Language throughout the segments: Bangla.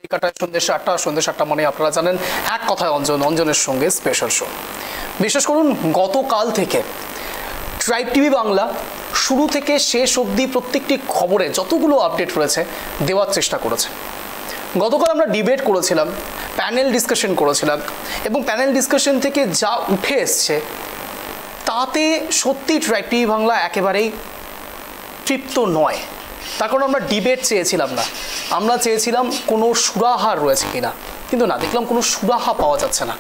কাটায় সন্ধ্যে 7টা মানে আপনারা জানেন এক কথায় অঞ্জনের সঙ্গে স্পেশাল শো। বিশেষ করুন গতকাল থেকে ট্রাইব টিভি বাংলা শুরু থেকে শেষ অবধি প্রত্যেকটি খবরে যতগুলো আপডেট রয়েছে দেওয়ার চেষ্টা করেছে। গতকাল আমরা ডিবেট করেছিলাম, প্যানেল ডিসকাশন করেছিলাম, এবং প্যানেল ডিসকাশন থেকে যা উঠে এসছে তাতে সত্যি ট্রাইব টিভি বাংলা একেবারেই তৃপ্ত নয়। তার কারণ আমরা ডিবেট চেয়েছিলাম না, আমরা চেয়েছিলাম কোনো সুরাহা রয়েছে কিনা, কিন্তু না, দেখলাম কোনো সুরাহা পাওয়া যাচ্ছে না।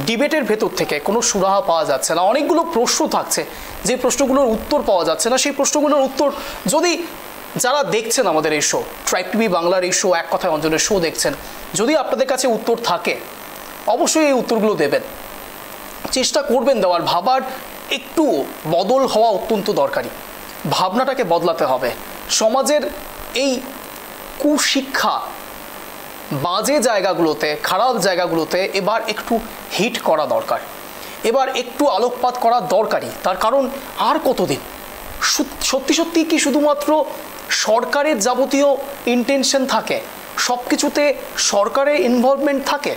ডিবেটের ভেতর থেকে কোনো সুরাহা পাওয়া যাচ্ছে না। অনেকগুলো প্রশ্ন থাকছে, যে প্রশ্নগুলোর উত্তর পাওয়া যাচ্ছে না। সেই প্রশ্নগুলোর উত্তর যদি যারা দেখছেন আমাদের এই শো, ট্রাইব টিভি বাংলার এই শো এক কথায় অঞ্জনের শো দেখছেন, যদি আপনাদের কাছে উত্তর থাকে অবশ্যই এই উত্তরগুলো দেবেন, চেষ্টা করবেন দেওয়ার। ভাবার একটু বদল হওয়া অত্যন্ত দরকারি, ভাবনাটাকে বদলাতে হবে। সমাজের এই কুশিক্ষা, বাজে জায়গাগুলোতে, খারাপ জায়গাগুলোতে এবার একটু হিট করা দরকার, এবার একটু আলোকপাত করা দরকারি। তার কারণ আর কতদিন? সত্যি সত্যি কি শুধুমাত্র সরকারের যাবতীয় ইন্টেনশন থাকে, সব কিছুতে সরকারের ইনভলভমেন্ট থাকে,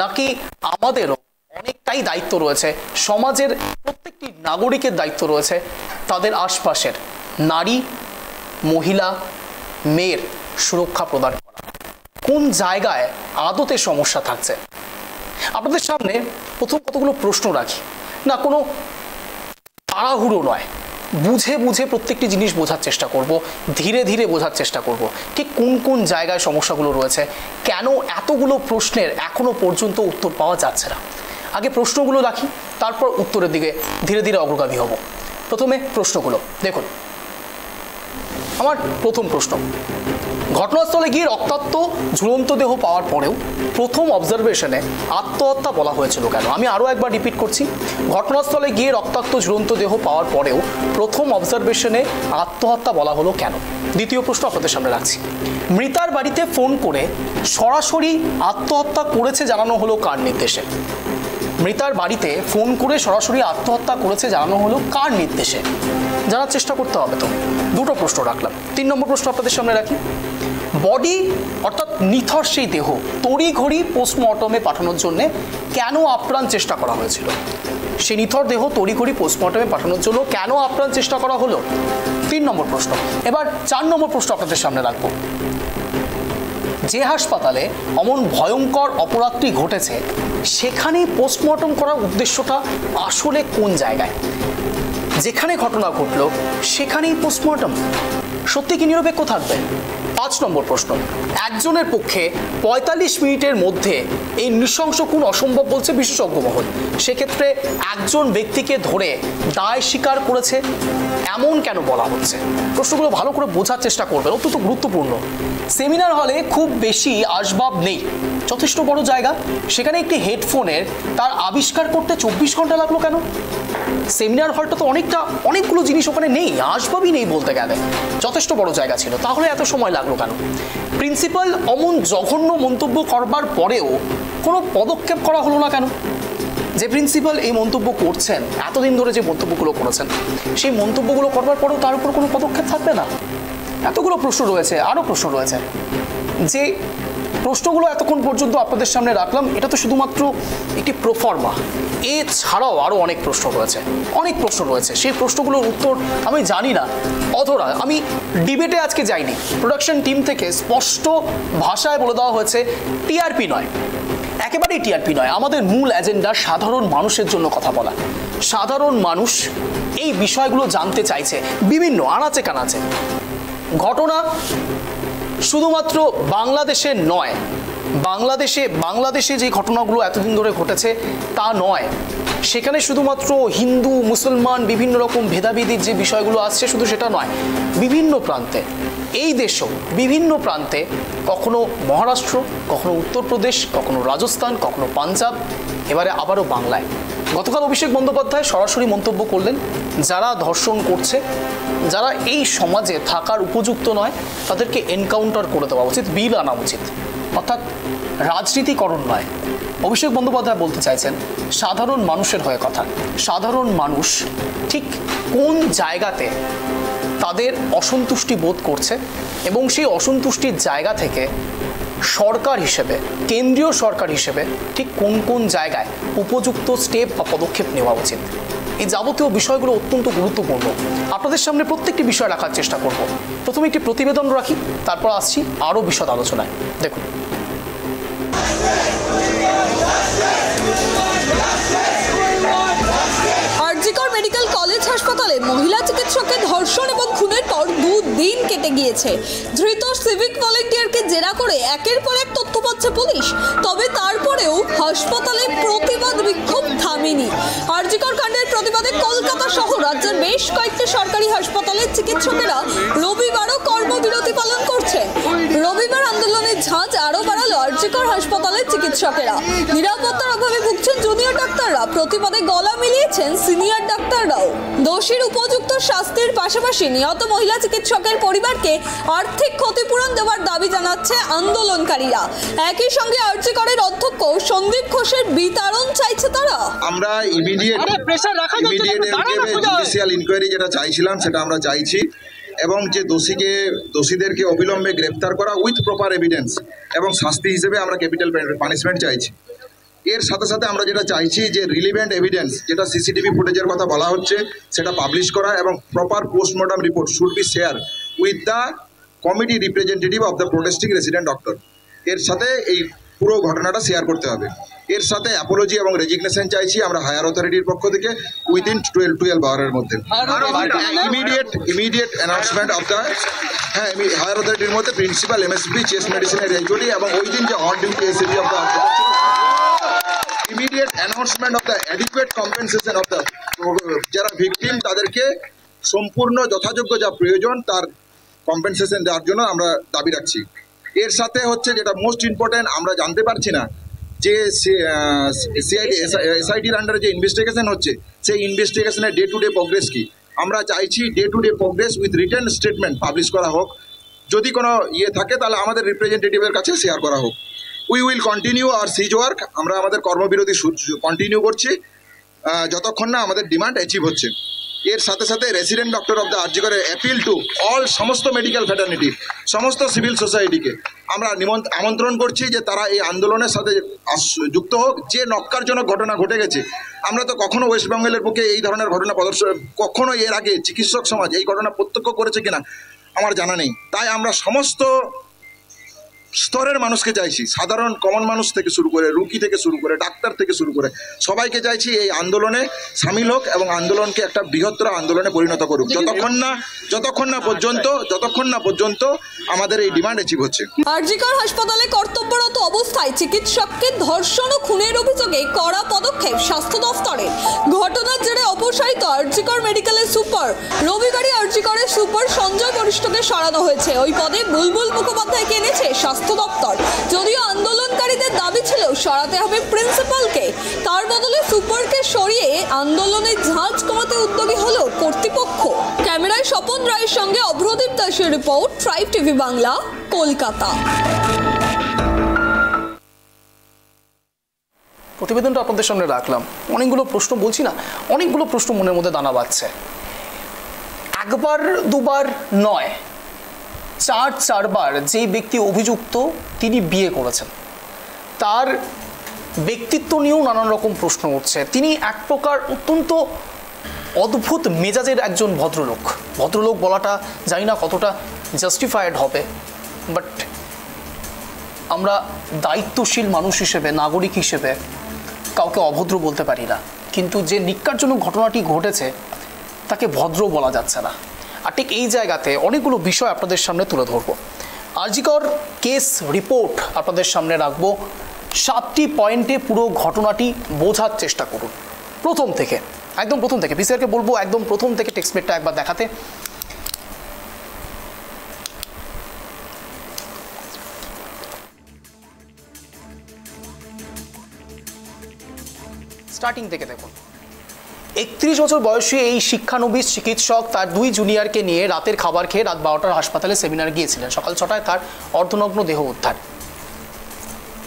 নাকি আমাদেরও অনেকটাই দায়িত্ব রয়েছে? সমাজের প্রত্যেকটি নাগরিকের দায়িত্ব রয়েছে তাদের আশপাশের নারী, মহিলা, মেয়ের সুরক্ষা প্রদান করা। কোন জায়গায় আদতে সমস্যা থাকছে? আপনাদের সামনে প্রথম কতগুলো প্রশ্ন রাখি, না কোনো তাড়াহুড়ো নয়, বুঝে বুঝে প্রত্যেকটি জিনিস বোঝার চেষ্টা করব, ধীরে ধীরে বোঝার চেষ্টা করব ঠিক কোন কোন জায়গায় সমস্যাগুলো রয়েছে, কেন এতগুলো প্রশ্নের এখনো পর্যন্ত উত্তর পাওয়া যাচ্ছে না। আগে প্রশ্নগুলো রাখি, তারপর উত্তরের দিকে ধীরে ধীরে অগ্রগামী হব। প্রথমে প্রশ্নগুলো দেখুন। আমার প্রথম প্রশ্ন, ঘটনাস্থলে গিয়ে রক্তাক্ত ঝুলন্ত দেহ পাওয়ার পরেও প্রথম অবজারভেশনে আত্মহত্যা বলা হয়েছিল কেন? আমি আরও একবার রিপিট করছি, ঘটনাস্থলে গিয়ে রক্তাক্ত ঝুলন্ত দেহ পাওয়ার পরেও প্রথম অবজারভেশনে আত্মহত্যা বলা হলো কেন? দ্বিতীয় প্রশ্ন আপনাদের সামনে রাখছি, মৃতার বাড়িতে ফোন করে সরাসরি আত্মহত্যা করেছে জানানো হলো কার নির্দেশে? মৃতার বাড়িতে ফোন করে সরাসরি আত্মহত্যা করেছে জানানো হলো কার নির্দেশে? জানার চেষ্টা করতে হবে। তো দুটো প্রশ্ন রাখলাম। 3 নম্বর প্রশ্ন আপনাদের সামনে রাখি, বডি অর্থাৎ নিথর সেই দেহ তড়িঘড়ি পোস্টমর্টমে পাঠানোর জন্য কেন আপ্রাণ চেষ্টা করা হয়েছিল? সেই নিথর দেহ তড়িঘড়ি পোস্টমর্টমে পাঠানোর জন্য কেন আপ্রাণ চেষ্টা করা হলো? 3 নম্বর প্রশ্ন। এবার 4 নম্বর প্রশ্ন আপনাদের সামনে রাখবো, যে হাসপাতালে অমন ভয়ঙ্কর অপরাধটি ঘটেছে সেখানেই পোস্টমর্টম করার উদ্দেশ্যটা আসলে কোন জায়গায়? যেখানে ঘটনা ঘটলো সেখানেই পোস্টমর্টম সত্যি কি নিরপেক্ষ থাকবে? 5 নম্বর প্রশ্ন, একজনের পক্ষে 45 মিনিটের মধ্যে এই নৃশংস খুন অসম্ভব বলছে বিশেষজ্ঞ মহল। সেক্ষেত্রে একজন ব্যক্তিকে ধরে দায় স্বীকার করেছে এমন কেন বলা হচ্ছে? প্রশ্নগুলো ভালো করে বোঝার চেষ্টা করবেন, অত্যন্ত গুরুত্বপূর্ণ। সেমিনার হলে খুব বেশি আসবাব নেই, যথেষ্ট বড় জায়গা, সেখানে একটি হেডফোনের তার আবিষ্কার করতে 24 ঘন্টা লাগলো কেন? সেমিনার হলটা তো অনেকগুলো জিনিস ওখানে নেই, আসবাবই নেই বলতে গেলে, যথেষ্ট বড় জায়গা ছিল, তাহলে এত সময় লাগলো কেন? প্রিন্সিপাল অমন জঘন্য মন্তব্য করবার পরেও কোনো পদক্ষেপ করা হলো না কেন? যে প্রিন্সিপাল এই মন্তব্য করছেন, এতদিন ধরে যে মন্তব্যগুলো করেছেন, সেই মন্তব্যগুলো করবার পরেও তার উপর কোনো পদক্ষেপ থাকবে না? এতগুলো প্রশ্ন রয়েছে, আরও প্রশ্ন রয়েছে। যে প্রশ্নগুলো এতক্ষণ পর্যন্ত আপনাদের সামনে রাখলাম, এটা তো শুধুমাত্র একটি প্রোফর্মা, এছাড়াও আরও অনেক প্রশ্ন রয়েছে। সেই প্রশ্নগুলোর উত্তর আমি জানি না, অধরা। আমি ডিবেটে আজকে যাইনি, প্রোডাকশন টিম থেকে স্পষ্ট ভাষায় বলে দেওয়া হয়েছে টিআরপি নয়, একেবারেই টিআরপি নয়। আমাদের মূল এজেন্ডা সাধারণ মানুষের জন্য কথা বলা। সাধারণ মানুষ এই বিষয়গুলো জানতে চাইছে বিভিন্ন আনাচে কানাচে। ঘটনা শুধুমাত্র বাংলাদেশের নয়, বাংলাদেশে যে ঘটনাগুলো এতদিন ধরে ঘটেছে তা নয়, সেখানে শুধুমাত্র হিন্দু মুসলমান বিভিন্ন রকম ভেদাভেদির যে বিষয়গুলো আসছে শুধু সেটা নয়, বিভিন্ন প্রান্তে, এই দেশও বিভিন্ন প্রান্তে, কখনো মহারাষ্ট্র, কখনো উত্তরপ্রদেশ, কখনো রাজস্থান, কখনো পাঞ্জাব, এবারে আবারও বাংলায়। গতকাল অভিষেক বন্দ্যোপাধ্যায় সরাসরি মন্তব্য করলেন, যারা ধর্ষণ করছে, যারা এই সমাজে থাকার উপযুক্ত নয়, তাদেরকে এনকাউন্টার করে দেওয়া উচিত, বিল আনা উচিত, অর্থাৎ রাজনীতিকরণ নয়। অভিষেক বন্দ্যোপাধ্যায় বলতে চাইছেন সাধারণ মানুষের হয়ে কথা। সাধারণ মানুষ ঠিক কোন জায়গাতে তাদের অসন্তুষ্টি বোধ করছে এবং সেই অসন্তুষ্টির জায়গা থেকে সরকার হিসেবে, কেন্দ্রীয় সরকার হিসেবে ঠিক কোন কোন জায়গায় উপযুক্ত স্টেপ বা পদক্ষেপ নেওয়া উচিত, এই যাবতীয় বিষয়গুলো অত্যন্ত গুরুত্বপূর্ণ। আপনাদের সামনে প্রত্যেকটি বিষয় রাখার চেষ্টা করব। প্রথমে একটি প্রতিবেদন রাখি, তারপর আসছি আরও বিশদ আলোচনায়। দেখুন, আরজিকর মেডিকেল কলেজ হাসপাতালে মহিলা চিকিৎসকের ধর্ষণ এবং খুনের পর 2 দিন কেটে গিয়েছে। ধৃত সিভিক ভলেন্টিয়ারকে জেরা করে একের পর এক তথ্য পাচ্ছে পুলিশ। তবে তারপরেও হাসপাতালে প্রতিবাদ বিক্ষোভ থামেনি। আরজিকর কাণ্ডের প্রতিবাদে কলকাতা সহ রাজ্যের বেশ কয়েকটি সরকারি হাসপাতালের চিকিৎসকেরা রবিবারও কর্মবিরতি পালন করছে। রবিবার আন্দোলনের ঝাঁজ আরও বাড়ালো আরজিকর হাসপাতালের চিকিৎসকেরা। নিরাপত্তার অভাবে ভুগছেন জুনিয়র ডাক্তাররা, প্রতিবাদে গলা মিলিয়েছেন সিনিয়র ডাক্তাররাও। দোষীর উপযুক্ত শাস্তির পাশাপাশি নিহত মহিলা চিকিৎসকের পরিবারকে আর্থিক ক্ষতিপূরণ দেওয়ার দাবি জানাচ্ছে আন্দোলনকারীরা। একই সঙ্গে আরজিকরের অধ্যক্ষ সন্দীপ ঘোষের বিতরণ চাইছে তারা। আমরা ইমিডিয়েট জুডিশিয়াল ইনকোয়ারি যেটা চাইছিলাম সেটা আমরা চাইছি, এবং যে দোষীদেরকে অবিলম্বে গ্রেপ্তার করা উইথ প্রপার এভিডেন্স, এবং শাস্তি হিসেবে আমরা ক্যাপিটাল পানিশমেন্ট চাইছি। এর সাথে সাথে আমরা যেটা চাইছি যে রিলিভেন্ট এভিডেন্স, যেটা সিসিটিভি ফুটেজের কথা বলা হচ্ছে, সেটা পাবলিশ করা, এবং proper postmortem report should be share with the committee representative of the protesting resident doctor. এর সাথে এই পুরো ঘটনাটা শেয়ার করতে হবে। এর সাথে অ্যাপোলজি এবং রেজিগনেশন চাইছি আমরা হায়ার অথরিটির পক্ষ থেকে উইদিন 12 আওয়ারের মধ্যে। Immediate announcement of the higher অথরিটির মধ্যে প্রিন্সিপাল, এমএসপি, চেস্ট মেডিসিনের এইচওডি, এবং ওই দিন যে on duty ACP of the immediate announcement of the adequate compensation of the, যারা ভিকটিম তাদেরকে সম্পূর্ণ যথাযোগ্য যা প্রয়োজন তার কম্পেনসেশন দেওয়ার জন্য আমরা দাবি রাখছি। এর সাথে হচ্ছে যেটা মোস্ট ইম্পর্টেন্ট, আমরা জানতে পারছি না যে এসআইটির আন্ডারে যে ইনভেস্টিগেশন হচ্ছে সেই ইনভেস্টিগেশনের ডে টু ডে প্রোগ্রেস কি। আমরা চাইছি day to day progress with written statement publish করা হোক। যদি কোনো থাকে তাহলে আমাদের রিপ্রেজেন্টেটিভের কাছে শেয়ার করা হোক। We will continue our cease work. আমরা আমাদের কর্মবিরতি কন্টিনিউ করছি যতক্ষণ না আমাদের ডিমান্ড অ্যাচিভ হচ্ছে। এর সাথে সাথে রেসিডেন্ট ডক্টর অফ দ্য আরজিকরের অ্যাপিল টু অল সমস্ত মেডিকেল ফ্যাটার্নিটি, সমস্ত সিভিল সোসাইটিকে আমরা আমন্ত্রণ করছি যে তারা এই আন্দোলনের সাথে যুক্ত হোক। যে নক্কারজনক ঘটনা ঘটে গেছে, আমরা তো কখনো ওয়েস্ট বেঙ্গলের বুকে এই ধরনের ঘটনা কখনো এর আগে চিকিৎসক সমাজ এই ঘটনা প্রত্যক্ষ করেছে কিনা আমার জানা নেই। তাই আমরা সমস্ত স্তরের মানুষকে চাইছি, সাধারণ কমন মানুষ থেকে শুরু করে, রুগী থেকে শুরু করে, ডাক্তার থেকে শুরু করে সবাইকে চাইছি এই আন্দোলনে সামিল হোক এবং আন্দোলনকে একটা বৃহত্তর আন্দোলনে পরিণত করুক, যতক্ষণ না পর্যন্ত আমাদের এই ডিমান্ড অ্যাচিভ হচ্ছে। আরজিকর হাসপাতালে কর্তব্যরত অবস্থায় চিকিৎসককে ধর্ষণ ও খুনের অভিযোগে কড়া পদক্ষেপ স্বাস্থ্য দফতরের। ঘটনার জেরে অপসারিত আরজিকর মেডিকেলের সুপার। রবিবারই আরজিকরের সুপার সঞ্জয় বরিষ্ঠকে সরানো হয়েছে। ওই পদে বুলবুল মুখোপাধ্যায়কে এনেছে স্বাস্থ্য দপ্তর। যদিও আন্দোলনকারীদের দাবি ছিল সরাতে হবে প্রিন্সিপালকে, তার বদলে সুপারকে সরিয়ে আন্দোলনের ঝাঁজ কমাতে উদ্যোগী হলো কর্তৃপক্ষ। ক্যামেরায় স্বপন রায়ের সঙ্গে অভ্রদীপ দাসের report, Tribe TV Bangla, Kolkata. প্রতিবেদনটা আপনাদের সামনে রাখলাম। অনেকগুলো প্রশ্ন বলছি না, অনেকগুলো প্রশ্ন মনের মধ্যে দানা বাঁধছে। একবার দুবার নয়, 4বার যেই ব্যক্তি অভিযুক্ত তিনি বিয়ে করেছেন, তার ব্যক্তিত্ব নিয়েও নানান রকম প্রশ্ন উঠছে। তিনি এক প্রকার অত্যন্ত অদ্ভুত মেজাজের একজন ভদ্রলোক বলাটা জানি না কতটা জাস্টিফাইড হবে, বাট আমরা দায়িত্বশীল মানুষ হিসেবে, নাগরিক হিসেবে কাউকে অভদ্র বলতে পারি না, কিন্তু যে নিক্কারজনক ঘটনাটি ঘটেছে তাকে ভদ্র বলা যাচ্ছে না। আর ঠিক এই জায়গাতে অনেকগুলো বিষয় আপনাদের সামনে তুলে ধরব। আরজিকর কেস রিপোর্ট আপনাদের সামনে রাখবো। 7টি পয়েন্টে পুরো ঘটনাটি বোঝার চেষ্টা করুন, একদম প্রথম থেকে। পিসিআরকে বলবো একদম প্রথম থেকে টেক্সটমেটটা একবার দেখাতে। স্টার্টিং থেকে দেখুন। 31 বছর বয়সী এই শিক্ষানবিশ চিকিৎসক তার 2 জুনিয়রকে নিয়ে রাতের খাবার খেয়ে রাত 12টার হাসপাতালে সেমিনার গিয়েছিলেন। সকাল 6টায় তার অর্ধনগ্ন দেহ উদ্ধার।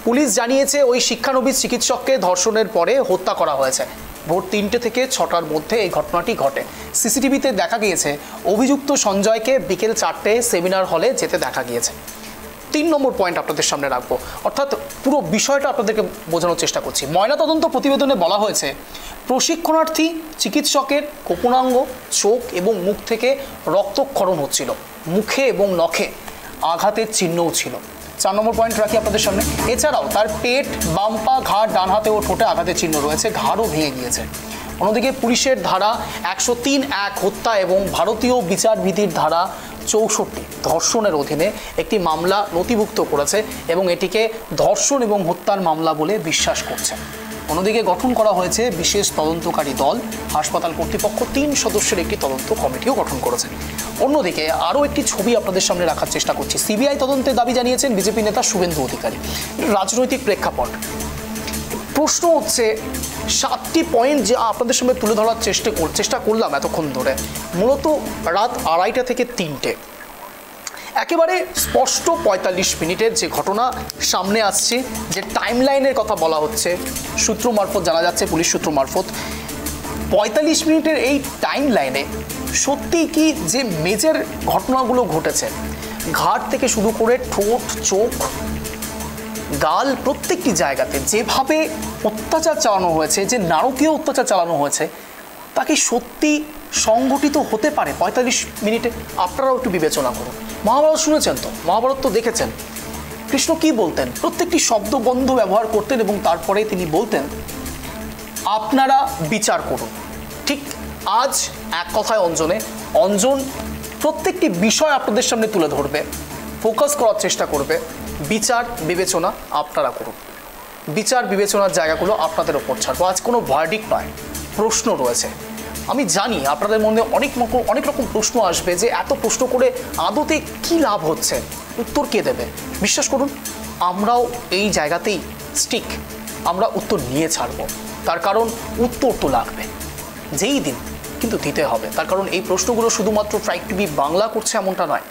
পুলিশ জানিয়েছে ওই শিক্ষানবিশ চিকিৎসককে ধর্ষণের পরে হত্যা করা হয়েছে। ভোর 3টে থেকে 6টার মধ্যে এই ঘটনাটি ঘটে। সিসিটিভিতে দেখা গিয়েছে অভিযুক্ত সঞ্জয়কে বিকেল 4টে সেমিনার হলে যেতে দেখা গিয়েছে। 3 নম্বর পয়েন্ট আপনাদের সামনে রাখবো, অর্থাৎ পুরো বিষয়টা আপনাদেরকে বোঝানোর চেষ্টা করছি। ময়নাতদন্ত প্রতিবেদনে বলা হয়েছে প্রশিক্ষণার্থী চিকিৎসকের গোপনাঙ্গ, চোখ এবং মুখ থেকে রক্তক্ষরণ হচ্ছিল, মুখে এবং নখে আঘাতের চিহ্নও ছিল। 4 নম্বর পয়েন্ট রাখি আপনাদের সামনে। এছাড়াও তার পেট, বাম পা, ঘাড়, ডান হাতে ও ঠোঁটে আঘাতের চিহ্ন রয়েছে, ঘাড়ও ভেঙে গিয়েছে। অন্যদিকে পুলিশের ধারা 103(1) হত্যা এবং ভারতীয় বিচারবিধির ধারা 64 ধর্ষণের অধীনে একটি মামলা নথিভুক্ত করেছে এবং এটিকে ধর্ষণ এবং হত্যার মামলা বলে বিশ্বাস করছে। অন্যদিকে গঠন করা হয়েছে বিশেষ তদন্তকারী দল, হাসপাতাল কর্তৃপক্ষ 3 সদস্যের একটি তদন্ত কমিটিও গঠন করেছে। অন্যদিকে আরও একটি ছবি আপনাদের সামনে রাখার চেষ্টা করছি। সিবিআই তদন্তের দাবি জানিয়েছেন বিজেপি নেতা শুভেন্দু অধিকারী। রাজনৈতিক প্রেক্ষাপট, প্রশ্ন হচ্ছে 7টি পয়েন্ট যে আপনাদের সামনে তুলে ধরার চেষ্টা করলাম এতক্ষণ ধরে, মূলত রাত 2:30 থেকে 3টে একেবারে স্পষ্ট 45 মিনিটের যে ঘটনা সামনে আসছে, যে টাইম লাইনের কথা বলা হচ্ছে সূত্র মারফত জানা যাচ্ছে, পুলিশ সূত্র মারফত 45 মিনিটের এই টাইম লাইনে সত্যি কি যে মেজর ঘটনাগুলো ঘটেছে, ঘাট থেকে শুরু করে ঠোঁট, চোখ, গাল, প্রত্যেকটি জায়গাতে যেভাবে অত্যাচার চালানো হয়েছে, যে নারকীয় অত্যাচার চালানো হয়েছে, তাকে সত্যি সংগঠিত হতে পারে 45 মিনিটে? আপনারাও একটু বিবেচনা করুন। মহাভারত শুনেছেন তো, মহাভারত তো দেখেছেন। কৃষ্ণ কি বলতেন? প্রত্যেকটি শব্দবন্ধ ব্যবহার করতেন এবং তারপরে তিনি বলতেন আপনারা বিচার করুন। ঠিক আজ এক কথায় অঞ্জন প্রত্যেকটি বিষয় আপনাদের সামনে তুলে ধরবে, ফোকাস করার চেষ্টা করবে। বিচার বিবেচনা আপনারা করুন, বিচার বিবেচনার জায়গাগুলো আপনাদের ওপর ছাড়বো। আজ কোনো ভার্ডিক্ট নয়, প্রশ্ন রয়েছে। আমি জানি আপনাদের মধ্যে অনেক রকম প্রশ্ন আসবে যে এত প্রশ্ন করে আদতে কি লাভ হচ্ছে, উত্তর কে দেবে? বিশ্বাস করুন, আমরাও এই জায়গাতেই স্টিক, আমরা উত্তর নিয়ে ছাড়বো। তার কারণ উত্তর তো লাগবে যেই দিন, কিন্তু দিতে হবে। তার কারণ এই প্রশ্নগুলো শুধুমাত্র ট্রাইব টিভি বাংলা করছে এমনটা নয়,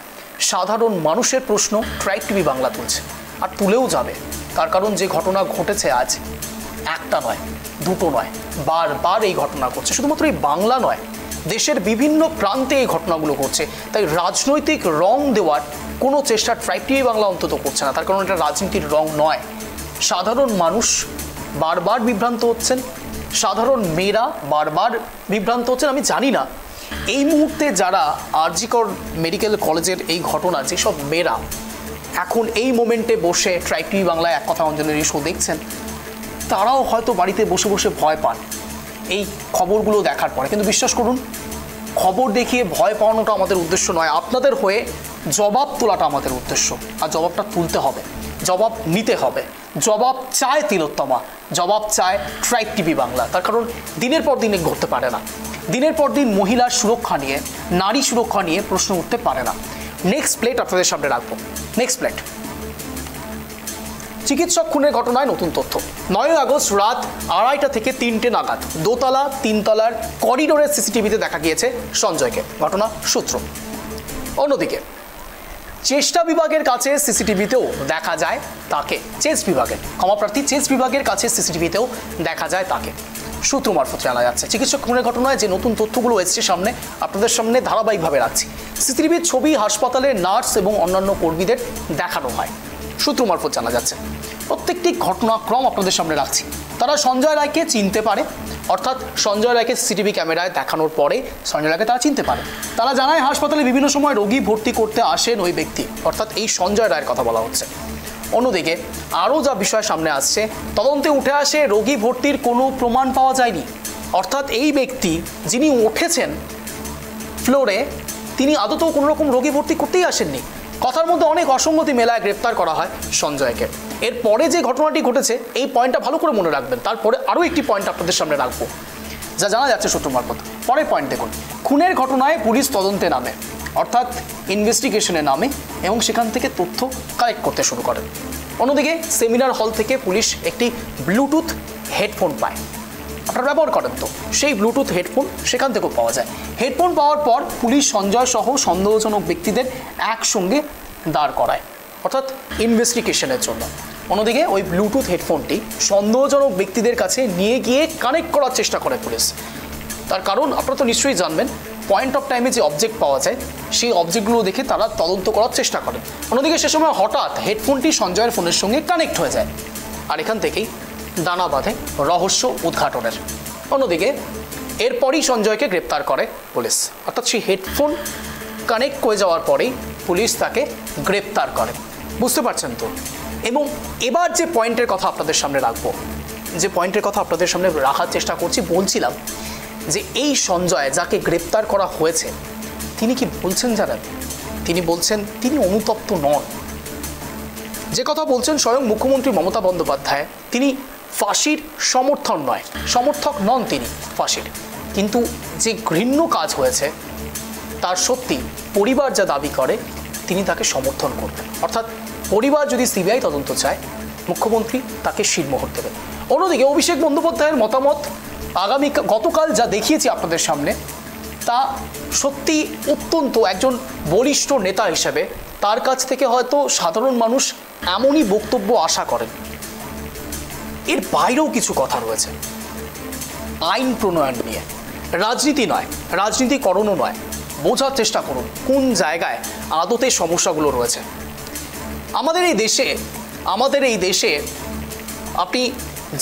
সাধারণ মানুষের প্রশ্ন ট্রাইব টিভি বাংলা তুলছে আর তুলেও যাবে। তার কারণ যে ঘটনা ঘটেছে আজ, একটা নয়, দুটো নয়, বারবার এই ঘটনা ঘটছে। শুধুমাত্র এই বাংলা নয়, দেশের বিভিন্ন প্রান্তে এই ঘটনাগুলো ঘটছে। তাই রাজনৈতিক রং দেওয়ার কোনো চেষ্টা ট্রাইব টিভি বাংলা অন্তত করছে না। তার কারণ এটা রাজনীতির রং নয়। সাধারণ মানুষ বারবার বিভ্রান্ত হচ্ছেন, সাধারণ মেয়েরা বারবার বিভ্রান্ত হচ্ছেন। আমি জানি না এই মুহূর্তে যারা আরজি কর মেডিকেল কলেজের এই ঘটনা, যেসব মেয়েরা এখন এই মোমেন্টে বসে ট্রাইব টিভি বাংলায় এক কথা অঞ্জনের এই শো দেখছেন, তারাও হয়তো বাড়িতে বসে বসে ভয় পান এই খবরগুলো দেখার পরে। কিন্তু বিশ্বাস করুন, খবর দেখিয়ে ভয় পাওয়ানোটা আমাদের উদ্দেশ্য নয়, আপনাদের হয়ে জবাব তোলাটা আমাদের উদ্দেশ্য। আর জবাবটা তুলতে হবে, জবাব নিতে হবে। জবাব চায় তিলোত্তমা, জবাব চায় ট্রাইব টিভি বাংলা। তার কারণ দিনের পর দিন ঘটতে পারে না, দিনের পর দিন মহিলার সুরক্ষা নিয়ে, নারী সুরক্ষা নিয়ে প্রশ্ন উঠতে পারে না। নেক্সট প্লেট আপনাদের সামনে রাখবো। নেক্সট প্লেট, চিকিৎসক খুনের ঘটনায় নতুন তথ্য। 9 আগস্ট রাত 2:30 থেকে 3টে নাগাদ দোতলা 3তলার করিডোরের সিসিটিভিতে দেখা গিয়েছে সঞ্জয়কে, ঘটনা সূত্র। অন্যদিকে চেষ্টা বিভাগের কাছে সিসিটিভিতেও দেখা যায় তাকে, চেস বিভাগের কাছে সিসিটিভিতেও দেখা যায় তাকে, সূত্র মারফত জানা যাচ্ছে। চিকিৎসক খুনের ঘটনায় যে নতুন তথ্যগুলো এসছে সামনে, আপনাদের সামনে ধারাবাহিকভাবে রাখছি। সিসিটিভির ছবি হাসপাতালের নার্স এবং অন্যান্য কর্মীদের দেখানো হয়, সূত্র মারফত জানা যাচ্ছে। প্রত্যেকটি ঘটনাক্রম আপনাদের সামনে রাখছি। তারা সঞ্জয় রায়কে চিনতে পারে, অর্থাৎ সঞ্জয় রায়কে সিসিটিভি ক্যামেরায় দেখানোর পরে সঞ্জয় রায়কে তারা চিনতে পারে। তারা জানায় হাসপাতালে বিভিন্ন সময় রোগী ভর্তি করতে আসেন ওই ব্যক্তি, অর্থাৎ এই সঞ্জয় রায়ের কথা বলা হচ্ছে। অন্যদিকে আরও যা বিষয় সামনে আসছে, তদন্তে উঠে আসে রোগী ভর্তির কোনো প্রমাণ পাওয়া যায়নি, অর্থাৎ এই ব্যক্তি যিনি উঠেছেন ফ্লোরে, তিনি আদতেও কোনো রকম রোগী ভর্তি করতেই আসেননি। কথার মধ্যে অনেক অসঙ্গতি মেলায় গ্রেপ্তার করা হয় সঞ্জয়কে। এরপরে যে ঘটনাটি ঘটেছে, এই পয়েন্টটা ভালো করে মনে রাখবেন। তারপরে আরও একটি পয়েন্ট আপনাদের সামনে রাখবো, যা জানা যাচ্ছে সূত্র মারফত। পরের পয়েন্ট দেখুন, খুনের ঘটনায় পুলিশ তদন্তে নামে, অর্থাৎ ইনভেস্টিগেশনে নামে এবং সেখান থেকে তথ্য কালেক্ট করতে শুরু করে। অন্যদিকে সেমিনার হল থেকে পুলিশ একটি ব্লুটুথ হেডফোন পায়, আপনারা ব্যবহার করেন তো, সেই ব্লুটুথ হেডফোন সেখান থেকেও পাওয়া যায়। হেডফোন পাওয়ার পর পুলিশ সঞ্জয় সহ সন্দেহজনক ব্যক্তিদের একসঙ্গে দাঁড় করায়, অর্থাৎ ইনভেস্টিগেশনের জন্য। অন্যদিকে ওই ব্লুটুথ হেডফোনটি সন্দেহজনক ব্যক্তিদের কাছে নিয়ে গিয়ে কানেক্ট করার চেষ্টা করে পুলিশ। তার কারণ আপনারা তো নিশ্চয়ই জানবেন, পয়েন্ট অফ টাইমে যে অবজেক্ট পাওয়া যায় সেই অবজেক্টগুলো দেখে তারা তদন্ত করার চেষ্টা করেন। অন্যদিকে সে সময় হঠাৎ হেডফোনটি সঞ্জয়ের ফোনের সঙ্গে কানেক্ট হয়ে যায়, আর এখান থেকেই দানা বাঁধে রহস্য উদ্ঘাটনের। অন্যদিকে এরপরই সঞ্জয়কে গ্রেপ্তার করে পুলিশ, অর্থাৎ সেই হেডফোন কানেক্ট হয়ে যাওয়ার পরেই পুলিশ তাকে গ্রেপ্তার করে। বুঝতে পারছেন তো? এবং এবার যে পয়েন্টের কথা আপনাদের সামনে রাখবো, যে পয়েন্টের কথা আপনাদের সামনে রাখার চেষ্টা করছি, বলছিলাম যে এই সঞ্জয় যাকে গ্রেপ্তার করা হয়েছে তিনি কি বলছেন জানেন? তিনি বলছেন তিনি অনুতপ্ত নন। যে কথা বলছেন স্বয়ং মুখ্যমন্ত্রী মমতা বন্দ্যোপাধ্যায়, তিনি ফাঁসির সমর্থক নন তিনি ফাঁসির, কিন্তু যে ঘৃণ্য কাজ হয়েছে তার সত্যি পরিবার যা দাবি করে তিনি তাকে সমর্থন করবেন। অর্থাৎ পরিবার যদি সিবিআই তদন্ত চায়, মুখ্যমন্ত্রী তাকে শিরমোহর দেবেন। অন্যদিকে অভিষেক বন্দ্যোপাধ্যায়ের মতামত গতকাল যা দেখিয়েছি আপনাদের সামনে, তা সত্যি অত্যন্ত একজন বলিষ্ঠ নেতা হিসেবে তার কাছ থেকে হয়তো সাধারণ মানুষ এমনই বক্তব্য আশা করেন। এর বাইরেও কিছু কথা রয়েছে আইন প্রণয়ন নিয়ে, রাজনীতি নয়, রাজনীতিকরণও নয়। বোঝার চেষ্টা করুন কোন জায়গায় আদতে সমস্যাগুলো রয়েছে। আমাদের এই দেশে আপনি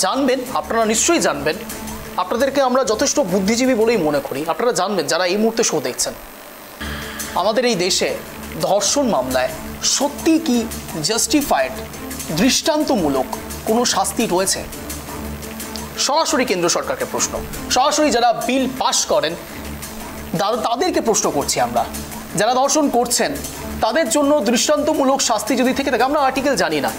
জানবেন, আপনারা নিশ্চয়ই জানবেন, আপনাদেরকে আমরা যথেষ্ট বুদ্ধিজীবী বলেই মনে করি, আপনারা জানবেন যারা এই মুহূর্তে শো দেখছেন, আমাদের এই দেশে ধর্ষণ মামলায় সত্যি কি জাস্টিফাইড দৃষ্টান্তমূলক কোনো শাস্তি রয়েছে? সরাসরি কেন্দ্র সরকারকে প্রশ্ন, সরাসরি যারা বিল পাস করেন তাদেরকে প্রশ্ন করছি আমরা। যারা ধর্ষণ করছেন তাদের জন্য দৃষ্টান্তমূলক শাস্তি যদি থেকে থাকে, আমরা আর্টিকেল জানি না,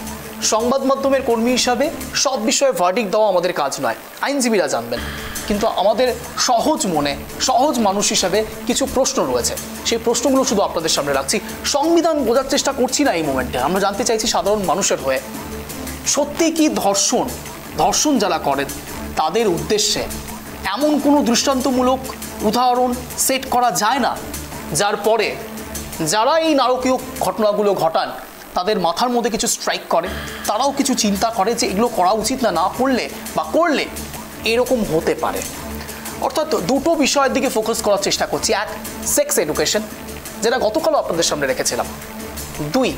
সংবাদ মাধ্যমের কর্মী হিসাবে সব বিষয়ে ভার্ডিক্ট দেওয়া আমাদের কাজ নয়, আইনজীবীরা জানবেন, কিন্তু আমাদের সহজ মানুষ হিসাবে কিছু প্রশ্ন রয়েছে। সেই প্রশ্নগুলো শুধু আপনাদের সামনে রাখছি। সংবিধান বোঝার চেষ্টা করছি না এই মোমেন্টে, আমরা জানতে চাইছি সাধারণ মানুষের হয়ে সত্যি কি ধর্ষণ যারা করেন তাদের উদ্দেশ্যে এমন কোনো দৃষ্টান্তমূলক উদাহরণ সেট করা যায় না যার পরে যারা এই নারকীয় ঘটনাগুলো ঘটান তাদের মাথার মধ্যে কিছু স্ট্রাইক করে, তারাও কিছু চিন্তা করে যে এগুলো করা উচিত না, না করলে বা করলে এরকম হতে পারে। অর্থাৎ দুটো বিষয়ের দিকে ফোকাস করার চেষ্টা করছি। এক, সেক্স এডুকেশন, যেটা গতকালও আপনাদের সামনে রেখেছিলাম। দুই,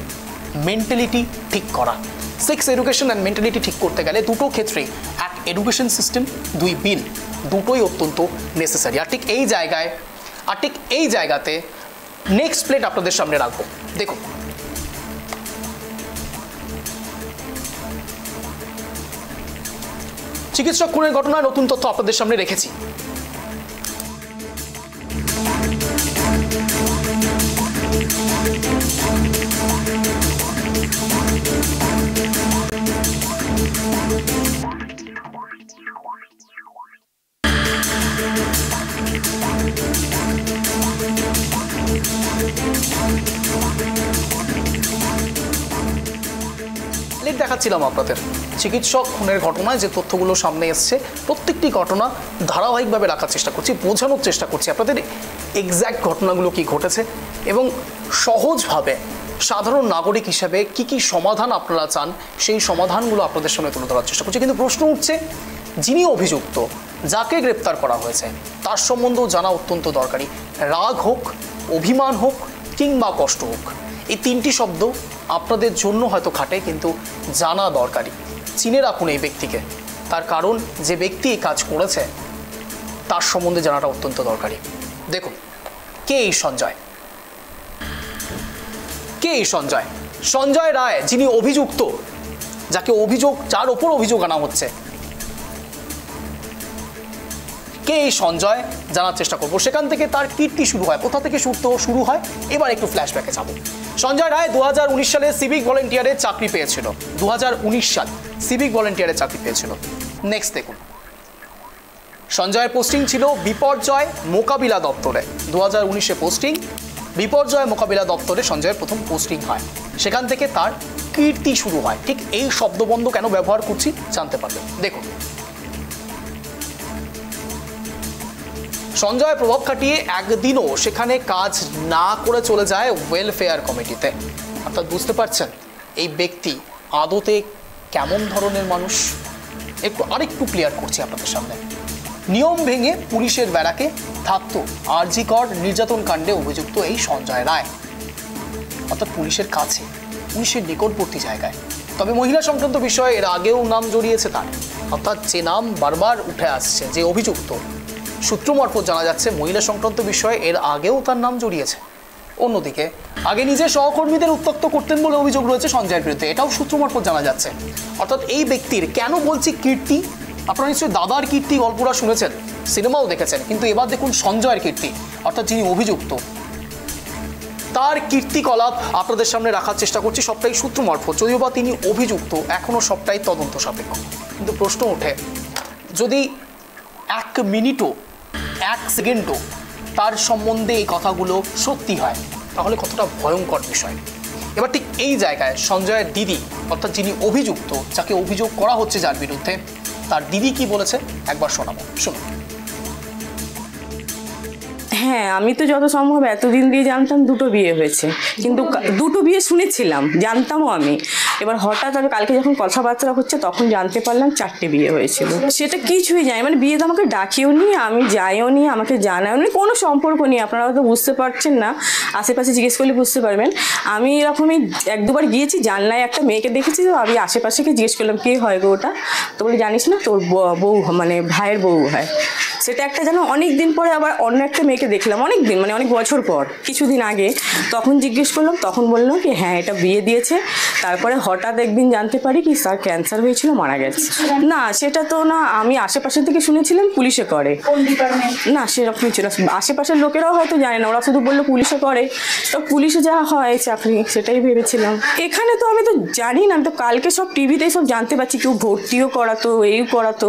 মেন্টালিটি ঠিক করা। সেক্স এডুকেশন অ্যান্ড মেন্টালিটি ঠিক করতে গেলে দুটো ক্ষেত্রেই, এক এডুকেশন সিস্টেম, দুই বিল, দুটোই অত্যন্ত নেসেসারি। আর ঠিক এই জায়গাতে নেক্সট প্লেট আপনাদের সামনে রাখবো। দেখুন, চিকিৎসক খুনের ঘটনায় নতুন তথ্য আপনাদের সামনে রেখেছি। দেখাচ্ছিলাম আপনাদের চিকিৎসক খুনের ঘটনায় যে তথ্যগুলো সামনে এসছে, প্রত্যেকটি ঘটনা ধারাবাহিকভাবে রাখার চেষ্টা করছি, বোঝানোর চেষ্টা করছি আপনাদের এক্স্যাক্ট ঘটনাগুলো কি ঘটেছে এবং সহজভাবে সাধারণ নাগরিক হিসেবে কি কি সমাধান আপনারা চান সেই সমাধানগুলো আপনাদের সামনে তুলে ধরার চেষ্টা করছি। কিন্তু প্রশ্ন উঠছে, যিনি অভিযুক্ত, যাকে গ্রেপ্তার করা হয়েছে, তার সম্বন্ধেও জানা অত্যন্ত দরকারি। রাগ হোক, অভিমান হোক কিংবা কষ্ট হোক, এই তিনটি শব্দ আপনাদের জন্য হয়তো খাটে, কিন্তু জানা দরকারি। চিনে রাখুন এই ব্যক্তিকে, তার কারণ যে ব্যক্তি এই কাজ করেছে তার সম্বন্ধে জানাটা অত্যন্ত দরকারি। দেখুন, কে এই সঞ্জয়? সঞ্জয় রায়, যিনি অভিযুক্ত, যার ওপর অভিযোগ আনা হচ্ছে, কে এই সঞ্জয় জানার চেষ্টা করবো। সেখান থেকে তার কীর্তি শুরু হয়, কোথা থেকে শুরু হয়, এবার একটু ফ্ল্যাশব্যাকে যাব। সঞ্জয় রায় 2019 সালে সিভিক ভলেন্টিয়ারের চাকরি পেয়েছিল। 2019 সাল সিভিক ভলেন্টিয়ারের চাকরি পেয়েছিল। নেক্সট দেখুন, সঞ্জয়ের পোস্টিং ছিল বিপর্যয় মোকাবিলা দপ্তরে। 2019-এ পোস্টিং, বিপর্যয় মোকাবিলা দপ্তরে সঞ্জয়ের প্রথম পোস্টিং হয়। সেখান থেকে তার কীর্তি শুরু হয়। ঠিক এই শব্দবন্ধ কেন ব্যবহার করছি জানতে পারবেন। দেখুন, সঞ্জয় প্রভাব খাটিয়ে একদিনও সেখানে কাজ না করে চলে যায় ওয়েলফেয়ার কমিটিতে। অর্থাৎ বুঝতে পারছেন এই ব্যক্তি আদতে কেমন ধরনের মানুষ। আরেকটু ক্লিয়ার করছি আপনাদের সামনে। নিয়ম ভেঙে পুলিশের ব্যারাকে থাকতো আরজি কর নির্যাতন কাণ্ডে অভিযুক্ত এই সঞ্জয় রায়, অর্থাৎ পুলিশের কাছে, পুলিশের নিকটবর্তী জায়গায়। তবে মহিলা সংক্রান্ত বিষয়ে এর আগেও নাম জড়িয়েছে তার, অর্থাৎ যে নাম বারবার উঠে আসছে, যে অভিযুক্ত, সূত্র মারফত জানা যাচ্ছে মহিলা সংক্রান্ত বিষয়ে এর আগেও তার নাম জড়িয়েছে। অন্যদিকে আগে নিজের সহকর্মীদের উত্ত্যক্ত করতেন বলে অভিযোগ রয়েছে সঞ্জয়ের বিরুদ্ধে, এটাও সূত্র মারফত জানা যাচ্ছে। অর্থাৎ এই ব্যক্তির, কেন বলছি কীর্তি, আপনারা নিশ্চয়ই দাদার কীর্তি গল্পটা শুনেছেন, সিনেমাও দেখেছেন, কিন্তু এবার দেখুন সঞ্জয়ের কীর্তি, অর্থাৎ যিনি অভিযুক্ত, তার কীর্তিকলাপ আপনাদের সামনে রাখার চেষ্টা করছি সবটাই সূত্র মারফত। যদিও বা তিনি অভিযুক্ত, এখনও সবটাই তদন্ত সাপেক্ষ। কিন্তু প্রশ্ন ওঠে, যদি 1 মিনিটও 1 সেকেন্ডও তার সম্বন্ধে এই কথাগুলো সত্যি হয়, তাহলে কতটা ভয়ঙ্কর বিষয়। এবার ঠিক এই জায়গায় সঞ্জয়ের দিদি, অর্থাৎ যিনি অভিযুক্ত, যাকে অভিযোগ করা হচ্ছে যার বিরুদ্ধে, তার দিদি কি বলেছে একবার শোনাবো, শুনুন। হ্যাঁ, আমি তো যত সম্ভব এতদিন দিয়ে জানতাম 2টো বিয়ে হয়েছে, কিন্তু 2টো বিয়ে শুনেছিলাম, জানতামও আমি। এবার হঠাৎ আমি কালকে যখন কথাবার্তা হচ্ছে তখন জানতে পারলাম 4টে বিয়ে হয়েছিল। সেটা কিছুই জানি, মানে বিয়েতে আমাকে ডাকিও নি, আমি যাইও নি, আমাকে জানাও নি, কোনো সম্পর্ক নেই। আপনারা হয়তো বুঝতে পারছেন না, আশেপাশে জিজ্ঞেস করলে বুঝতে পারবেন। আমি এরকমই 1-2বার গিয়েছি, জানলায় একটা মেয়েকে দেখেছি, তো আমি আশেপাশেকে জিজ্ঞেস করলাম কে হয় গো ওটা, তো বলে জানিস না, তোর বউ, মানে ভাইয়ের বউ হয়। সেটা একটা যেন অনেক দিন পরে আবার অন্য একটা মেয়েকে দেখলাম, অনেক দিন মানে অনেক বছর পর, কিছুদিন আগে, তখন জিজ্ঞেস করলাম, তখন বললো কি হ্যাঁ এটা বিয়ে দিয়েছে। তারপরে হঠাৎ একদিন জানতে পারি কি তার ক্যান্সার হয়েছিল, মারা গেছে। না সেটা তো না, আমি আশেপাশে থেকে শুনেছিলাম পুলিশে করে, না সেরকম কিছু না, আশেপাশের লোকেরাও হয়তো জানে না, ওরা শুধু বললো পুলিশে করে, তো পুলিশে যা হয় চাকরি সেটাই ভেবেছিলাম। এখানে তো আমি তো জানি না, আমি তো কালকে সব টিভিতেই সব জানতে পারছি, কেউ ভর্তিও করাতো, এই করাতো,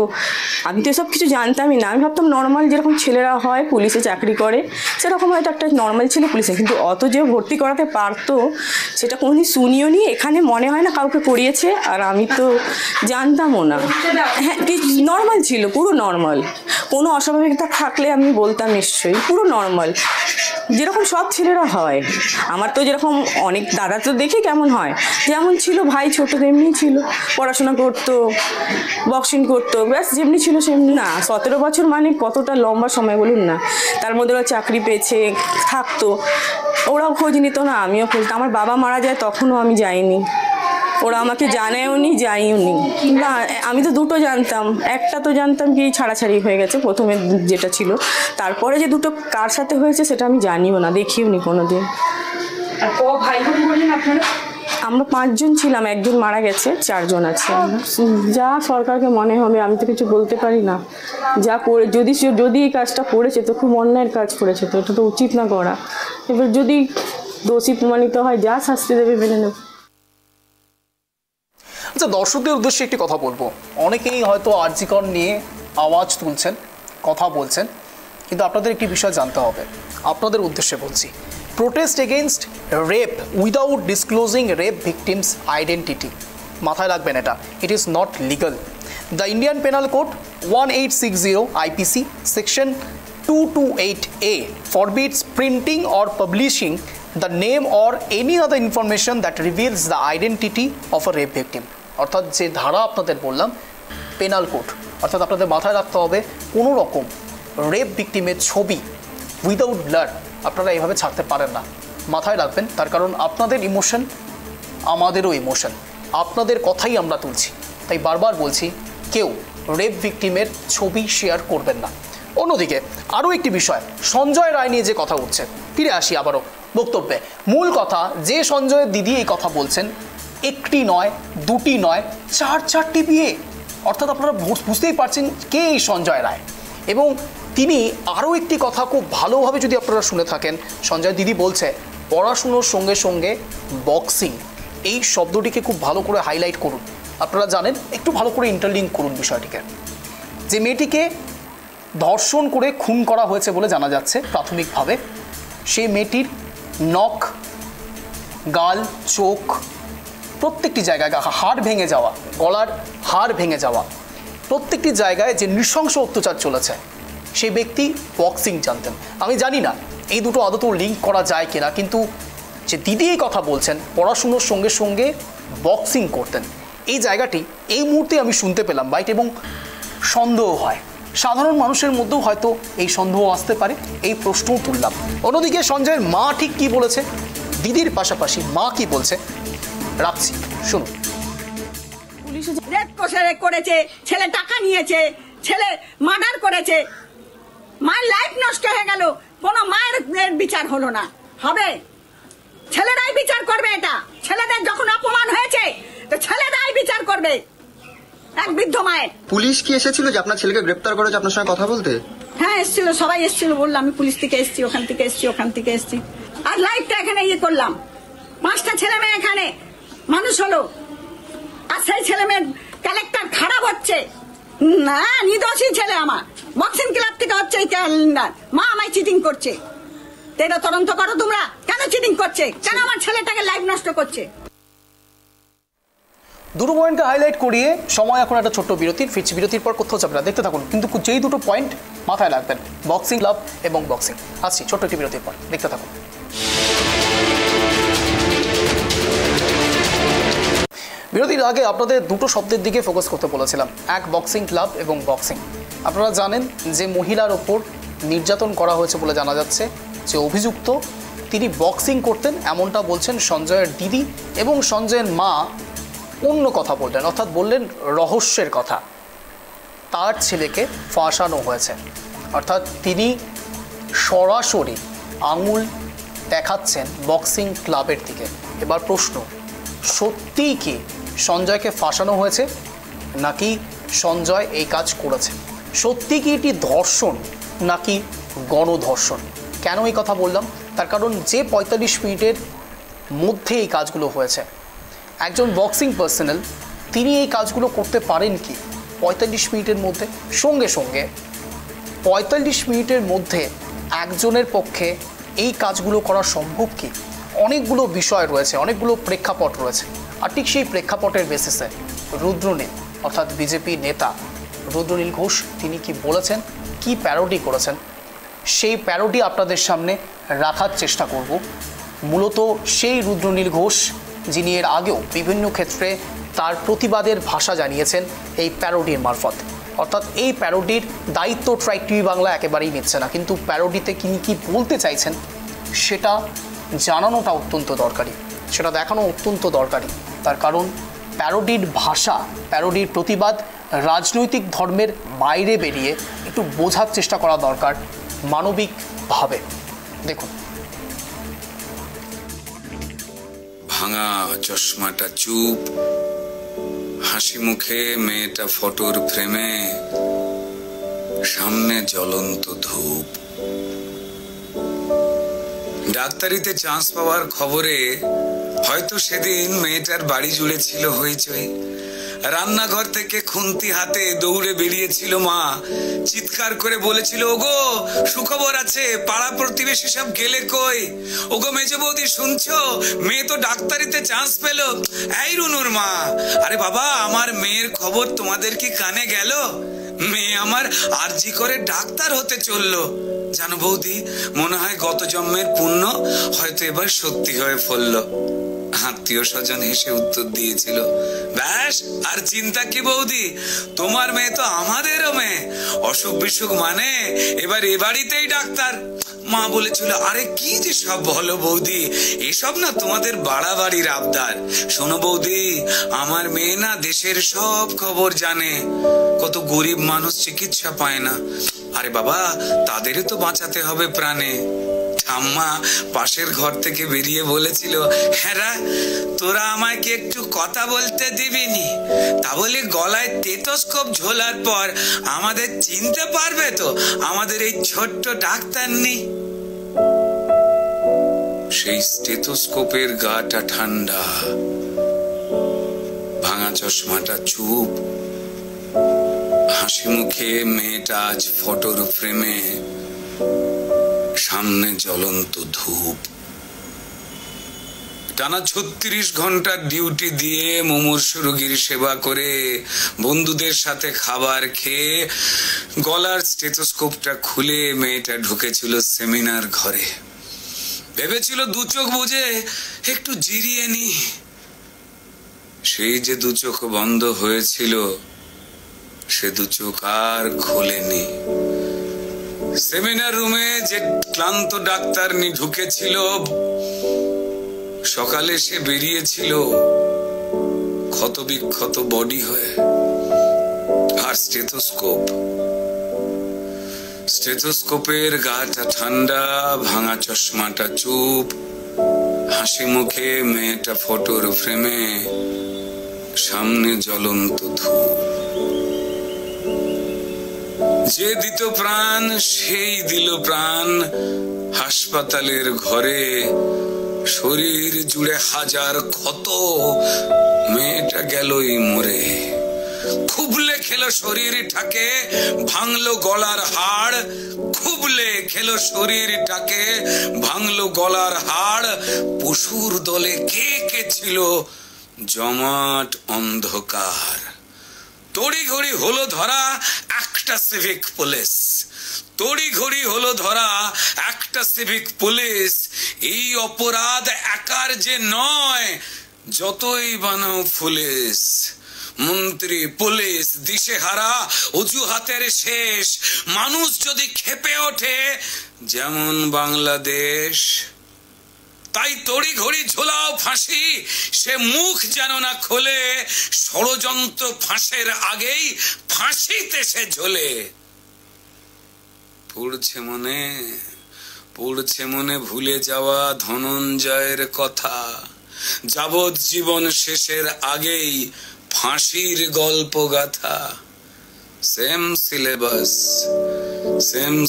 আমি তো এসব কিছু জানতামই না। আমি ভাবতাম নর্মাল যেরকম ছেলেরা হয় পুলিশে চাকরি করে সেরকম হয়তো একটা নর্মাল ছেলে পুলিশে, কিন্তু অত যে ভর্তি করাতে পারতো সেটা কোনোদিন শুনিও নি, এখানে মনে হয় না কাউকে করিয়েছে, আর আমি তো জানতামও না। হ্যাঁ নর্মাল ছিল, পুরো নর্মাল, কোনো অস্বাভাবিকতা থাকলে আমি বলতাম নিশ্চয়ই, পুরো নর্মাল যেরকম সব ছেলেরা হয়। আমার তো যেরকম অনেক দাদা তো দেখি কেমন হয়, যেমন ছিল ভাই ছোটো তেমনি ছিল, পড়াশোনা করতো, বক্সিং করতো, ব্যাস যেমনি ছিল সেমনি। না 17 বছর মানে কতটা লম্বা সময় বলুন না, তার মধ্যে ওরা চাকরি পেয়েছে, থাকতো, ওরাও খোঁজ নিত না, আমিও খোঁজ, আমার বাবা মারা যায় তখনও আমি যাইনি, ওরা আমাকে জানায়ও নি, যাইও নি। না আমি তো 2টো জানতাম, একটা তো জানতাম কি ছাড়াছাড়ি হয়ে গেছে প্রথমে যেটা ছিল, তারপরে যে 2টো কার সাথে হয়েছে সেটা আমি জানিও না, দেখিও নি কোনোদিন। আর ভাই বোন বললেন আপনারা? আমরা 5 জন ছিলাম, একজন মারা গেছে, 4 জন আছে। যা সরকারকে মনে হবে, আমি তো কিছু বলতে পারি না, যা করে যদি এই কাজটা করেছে তো খুব অন্যায়ের কাজ করেছে, তো এটা তো উচিত না করা। এবার যদি দোষী প্রমাণিত হয় যা শাস্তি দেবে মেনে নেব। আচ্ছা, দর্শকদের উদ্দেশ্যে একটি কথা বলবো, অনেকেই হয়তো আরজি কর নিয়ে আওয়াজ তুলছেন, কথা বলছেন, কিন্তু আপনাদের একটি বিষয় জানতে হবে, আপনাদের উদ্দেশ্যে বলছি, protest against rape without disclosing rape victims identity, মাথায় রাখবেন এটা, it is not legal. The Indian penal code 1860 IPC section 228A forbids printing or publishing the name or any other information that reveals the identity of a rape victim। অর্থাৎ যে ধারা আপনাদের বললাম পেনাল কোড, অর্থাৎ আপনাদের মাথায় রাখতে হবে কোনো রকম রেপ ভিকটিমের ছবি উইদাউট ব্লাড আপনারা এইভাবে ছাড়তে পারেন না, মাথায় রাখবেন। তার কারণ আপনাদের ইমোশন আমাদেরও ইমোশন, আপনাদের কথাই আমরা তুলছি, তাই বারবার বলছি কেউ রেপ ভিকটিমের ছবি শেয়ার করবেন না। অন্যদিকে আরও একটি বিষয়, সঞ্জয় রায় নিয়ে যে কথা উঠছে, ফিরে আসি আবারও বক্তব্যে। মূল কথা, যে সঞ্জয়ের দিদি এই কথা বলছেন, একটি নয়, 2টি নয়, 4টি বিয়ে, অর্থাৎ আপনারা বুঝতেই পারছেন কে এই সঞ্জয় রায়। এবং তিনি আরও একটি কথা খুব ভালোভাবে যদি আপনারা শুনে থাকেন, সঞ্জয় দিদি বলছে পড়াশুনোর সঙ্গে সঙ্গে বক্সিং, এই শব্দটিকে খুব ভালো করে হাইলাইট করুন, আপনারা জানেন, একটু ভালো করে ইন্টারলিঙ্ক করুন বিষয়টিকে। যে মেয়েটিকে ধর্ষণ করে খুন করা হয়েছে বলে জানা যাচ্ছে প্রাথমিকভাবে, সেই মেয়েটির নখ, গাল, চোখ, প্রত্যেকটি জায়গায় হাড় ভেঙে যাওয়া, গলার হাড় ভেঙে যাওয়া, প্রত্যেকটি জায়গায় যে নৃশংস অত্যাচার চলেছে, সেই ব্যক্তি বক্সিং জানতেন। আমি জানি না এই দুটো আদতেও লিঙ্ক করা যায় কিনা, কিন্তু যে দিদি এই কথা বলছেন পড়াশুনোর সঙ্গে সঙ্গে বক্সিং করতেন, এই জায়গাটি এই মুহূর্তে আমি শুনতে পেলাম বাইট, এবং সন্দেহ হয় সাধারণ মানুষের মধ্যেও হয়তো এই সন্দেহ আসতে পারে, এই প্রশ্নও তুললাম। অন্যদিকে সঞ্জয়ের মা ঠিক কি বলেছে, দিদির পাশাপাশি মা কি বলছে, রাখছি, শুনুন। রেপ করেছে, ছেলে টাকা নিয়েছে, ছেলে মার্ডার করেছে, মায়ের লাইফ নষ্ট হয়ে গেল, কোনো মায়ের বিচার হলো না। হবে, ছেলেরাই বিচার করবে। এটা ছেলেদের যখন অপমান হয়েছে তো ছেলেরাই বিচার করবে। এক বৃদ্ধ মায়ের। পুলিশ কি এসেছিল যে আপনার ছেলেকে গ্রেপ্তার করেছে আপনার সঙ্গে কথা বলতে? হ্যাঁ এসেছিল, সবাই এসেছিল, বললাম আমি পুলিশ থেকে এসেছি, ওখান থেকে এসেছি, ওখান থেকে এসেছি। আর লাইফটা এখানে করলাম, 5টা ছেলে মেয়ে এখানে মানুষ হলো, আর সেই ছেলে মেয়ের ক্যারেক্টার খারাপ হচ্ছে না। নির্দোষী ছেলে আমার, বক্সিং ক্লাব থেকে হচ্ছে এই ক্যালেন্ডার। মা আমায় চিটিং করছে, এটা তদন্ত করো তোমরা, কেন চিটিং করছে, কেন আমার ছেলেটাকে লাইফ নষ্ট করছে। দুটো পয়েন্টকে হাইলাইট করিয়ে সময় এখন একটা ছোট্ট বিরতির, ফিরছি বিরতির পর কোথাও যাবে না, দেখতে থাকুন। কিন্তু যেই দুটো পয়েন্ট মাথায় রাখবেন, বক্সিং ক্লাব এবং বক্সিং। আসছি ছোট্ট একটি বিরতির পর, দেখতে থাকুন। বিরতির আগে আপনাদের দুটো শব্দের দিকে ফোকাস করতে বলেছিলাম, এক বক্সিং ক্লাব এবং বক্সিং। আপনারা জানেন যে মহিলার ওপর নির্যাতন করা হয়েছে বলে জানা যাচ্ছে, যে অভিযুক্ত তিনি বক্সিং করতেন, এমনটা বলছেন সঞ্জয়ের দিদি, এবং সঞ্জয়ের মা অন্য কথা বললেন, অর্থাৎ বললেন রহস্যের কথা। তার ছেলেকে ফাঁসানো হয়েছে, অর্থাৎ তিনি সরাসরি আঙুল দেখাচ্ছেন বক্সিং ক্লাবের দিকে। এবার প্রশ্ন, সত্যিই কি সঞ্জয়কে ফাঁসানো হয়েছে, নাকি সঞ্জয় এই কাজ করেছে? সত্যি কি এটি ধর্ষণ নাকি গণধর্ষণ? কেন এই কথা বললাম, তার কারণ যে 45 মিনিটের মধ্যে এই কাজগুলো হয়েছে, একজন বক্সিং পার্সোনাল তিনি এই কাজগুলো করতে পারেন কি 45 মিনিটের মধ্যে? সঙ্গে সঙ্গে 45 মিনিটের মধ্যে একজনের পক্ষে এই কাজগুলো করা সম্ভব কি? অনেকগুলো বিষয় রয়েছে, অনেকগুলো প্রেক্ষাপট রয়েছে। আর ঠিক সেই প্রেক্ষাপটের বেসিসে রুদ্রনীল অর্থাৎ বিজেপি নেতা রুদ্রনীল ঘোষ তিনি কি বলেছেন, কি প্যারোডি করেছেন, সেই প্যারোডি আপনাদের সামনে রাখার চেষ্টা করব। মূলত সেই রুদ্রনীল ঘোষ যিনি এর আগেও বিভিন্ন ক্ষেত্রে তার প্রতিবাদের ভাষা জানিয়েছেন এই প্যারোডির মারফত। অর্থাৎ এই প্যারোডির দায়িত্ব ট্রাইব টিভি বাংলা একেবারেই নিচ্ছে না, কিন্তু প্যারোডিতে তিনি কি বলতে চাইছেন সেটা জানানোটা অত্যন্ত দরকারি, সেটা দেখানো অত্যন্ত দরকারি। তার কারণ প্যারোডির ভাষা, প্যারোডির প্রতিবাদ রাজনৈতিক ধর্মের বাইরে বেরিয়ে একটু বোঝার চেষ্টা করা দরকার মানবিকভাবে। দেখুন। ভাঙা চশমাটা চুপ, হাসি মুখে মেয়েটা ফটোর ফ্রেমে, সামনে জ্বলন্ত ধূপ। ডাক্তারিতে চান্স পাওয়ার খবরে হয়তো সেদিন মেয়েটার বাড়ি জুড়ে ছিল হইচই। রান্নাঘর থেকে খুন্তি হাতে দৌড়ে বেরিয়েছিল মা, চিৎকার করে বলেছিল, ওগো সুখবর আছে, পাড়া প্রতিবেশী সব গেলে কই? ওগো মেজো বৌদি শুনছো, মেয়ে তো ডাক্তারিতে চান্স পেল। এই রুনুর মা, আরে বাবা আমার মেয়ের খবর তোমাদের কি কানে গেল? মেয়ে আমার আরজি করে ডাক্তার হতে চললো। জানো বৌদি, মনে হয় গত জন্মের পুণ্য হয়তো এবার সত্যি হয়ে ফললো। আত্মীয় স্বজন হেসে উত্তর দিয়েছিল, ব্যাস আর চিন্তা কি বৌদি, তোমার মেয়ে তো আমাদেরও মেয়ে, অসুখ বিসুখ মানে এবার এ বাড়িতেই ডাক্তার। মা বলেছিল, আরে কি যে সব বলো বৌদি, এসব না তোমাদের বাড়াবাড়ির আবদার। শোনো বৌদি, আমার মেয়ে না দেশের সব খবর জানে, কত গরিব মানুষ চিকিৎসা পায় না। আরে বাবা, তাদেরই তো বাঁচাতে হবে প্রাণে। ঠাম্মা পাশের ঘর থেকে বেরিয়ে বলেছিল, হ্যাঁ তোরা আমায় কি একটু কথা বলতে দিবিনি? তা বলি গলায় স্টেথোস্কোপ ঝোলার পর আমাদের চিনতে পারবে তো আমাদের এই ছোট্ট ডাক্তার নেই? সেই স্টেথোস্কোপের গাটা ঠান্ডা, ভাঙা চশমাটা চুপ, হাসি মুখে মেয়েটা আজ ফটোর ফ্রেমে, সামনে জ্বলন্ত ধূপ। টানা 36 ঘন্টার ডিউটি দিয়ে মুমূর্ষু রোগীর সেবা করে, বন্ধুদের সাথে খাবার খেয়ে গলার স্টেথোস্কোপটা খুলে মেয়েটা ঢুকেছিল সেমিনার ঘরে। ভেবেছিল দু চোখ বুঝে একটু জিরিয়ে নি। সেই যে দু চোখ বন্ধ হয়েছিল সে দু চোখ আর খোলেনি। সেমিনার রুমে যে ক্লান্ত ডাক্তারনি ঢুকেছিল, সকালে সে বেরিয়েছিল ক্ষত বিক্ষত বডি হয়ে। আর স্টেথোস্কোপের গাটা ঠান্ডা, ভাঙা চশমাটা চুপ, হাসি মুখে মেয়েটা ফটোর ফ্রেমে, সামনে জ্বলন্ত ধূপ। যে দিত প্রাণ সেই দিল প্রাণ, হাসপাতালের ঘরে শরীর জুড়ে হাজার ক্ষত, মেয়েটা গেলই মরে। খুবলে খেলো শরীরটাকে, ভাঙলো গলার হাড়, খুবলে খেলো শরীরটাকে, ভাঙলো গলার হাড়। পশুর দলে কে কে ছিল, জমাট অন্ধকার। তড়িঘড়ি হলো ধরা একটা সিভিক পুলিশ, তড়িঘড়ি হলো ধরা একটা সিভিক পুলিশ। এই অপরাধ একার যে নয়, যতই বানাও পুলিশ। মন্ত্রী, পুলিশ, দিশেহারা, অজুহাতের শেষ। মানুষ যদি ক্ষেপে ওঠে যেমন বাংলাদেশ, তাই তড়িঘড়ি ঝোলাও ফাঁসি, সে মুখ যেন না খোলে। ষড়যন্ত্র ফাঁসের আগেই ফাঁসিতে সে ঝোলে। পড়ছে মনে ভুলে যাওয়া ধনঞ্জয়ের কথা, যাবজ্জীবন শেষের আগেই ফাঁসির গল্প গাথা। সেম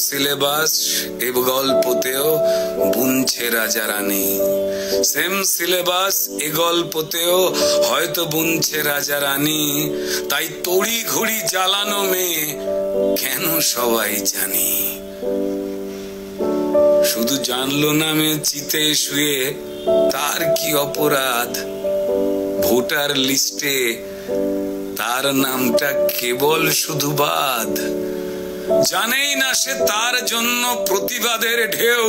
সিলেবাস এ গল্পতেও বুনছে রাজা রানী, সেম সিলেবাস এ গল্পতেও হয়তো বুনছে রাজা রানী। তাই তড়ি ঘড়ি জ্বালানো মেয়ে কেন সবাই জানি। শুধু জানলো না মেয়ে চিতে শুয়ে তার কি অপরাধ, ভোটার লিস্টে তার নামটা কেবল শুধু বাদ। জানেই না সে তার জন্য প্রতিবাদের ঢেউ,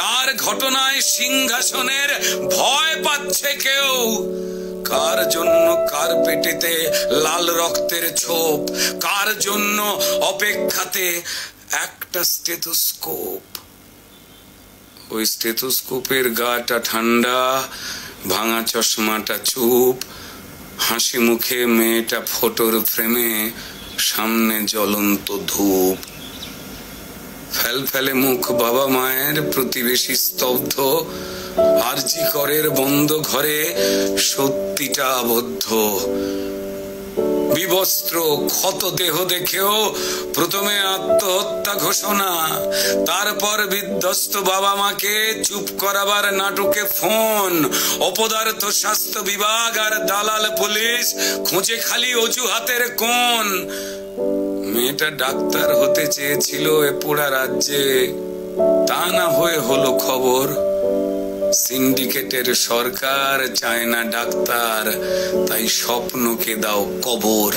তার ঘটনায় সিংহাসনের ভয় পাচ্ছে কেউ। কার জন্য কার পেটেতে লাল রক্তের ছোপ, কার জন্য অপেক্ষাতে একটা স্টেথোস্কোপ। ওই স্টেথোস্কোপের গাটা ঠান্ডা, ভাঙা চশমাটা চুপ, হাসি মুখে মেয়েটা ফটোর ফ্রেমে, সামনে জ্বলন্ত ধূপ। ফেলে মুখ বাবা মায়ের, প্রতিবেশী স্তব্ধ। আরজি করের বন্ধ ঘরে সত্যিটা আবদ্ধ। বিবস্ত্র ক্ষত দেহ দেখেও প্রথমে আত্মহত্যা ঘোষণা, তারপর বিধ্বস্ত বাবা মাকে চুপ করাবার নাটকে ফোন। অপদার্থ স্বাস্থ্য বিভাগ আর দালাল পুলিশ খুঁজে খালি অজুহাতের কোণ। মেয়েটা ডাক্তার হতে চেয়েছিল এ পোড়া রাজ্যে, তা না হয়ে হলো খবর। সিন্ডিকেটের সরকার চায় না ডাক্তার, তাই স্বপ্নকে দাও কবর।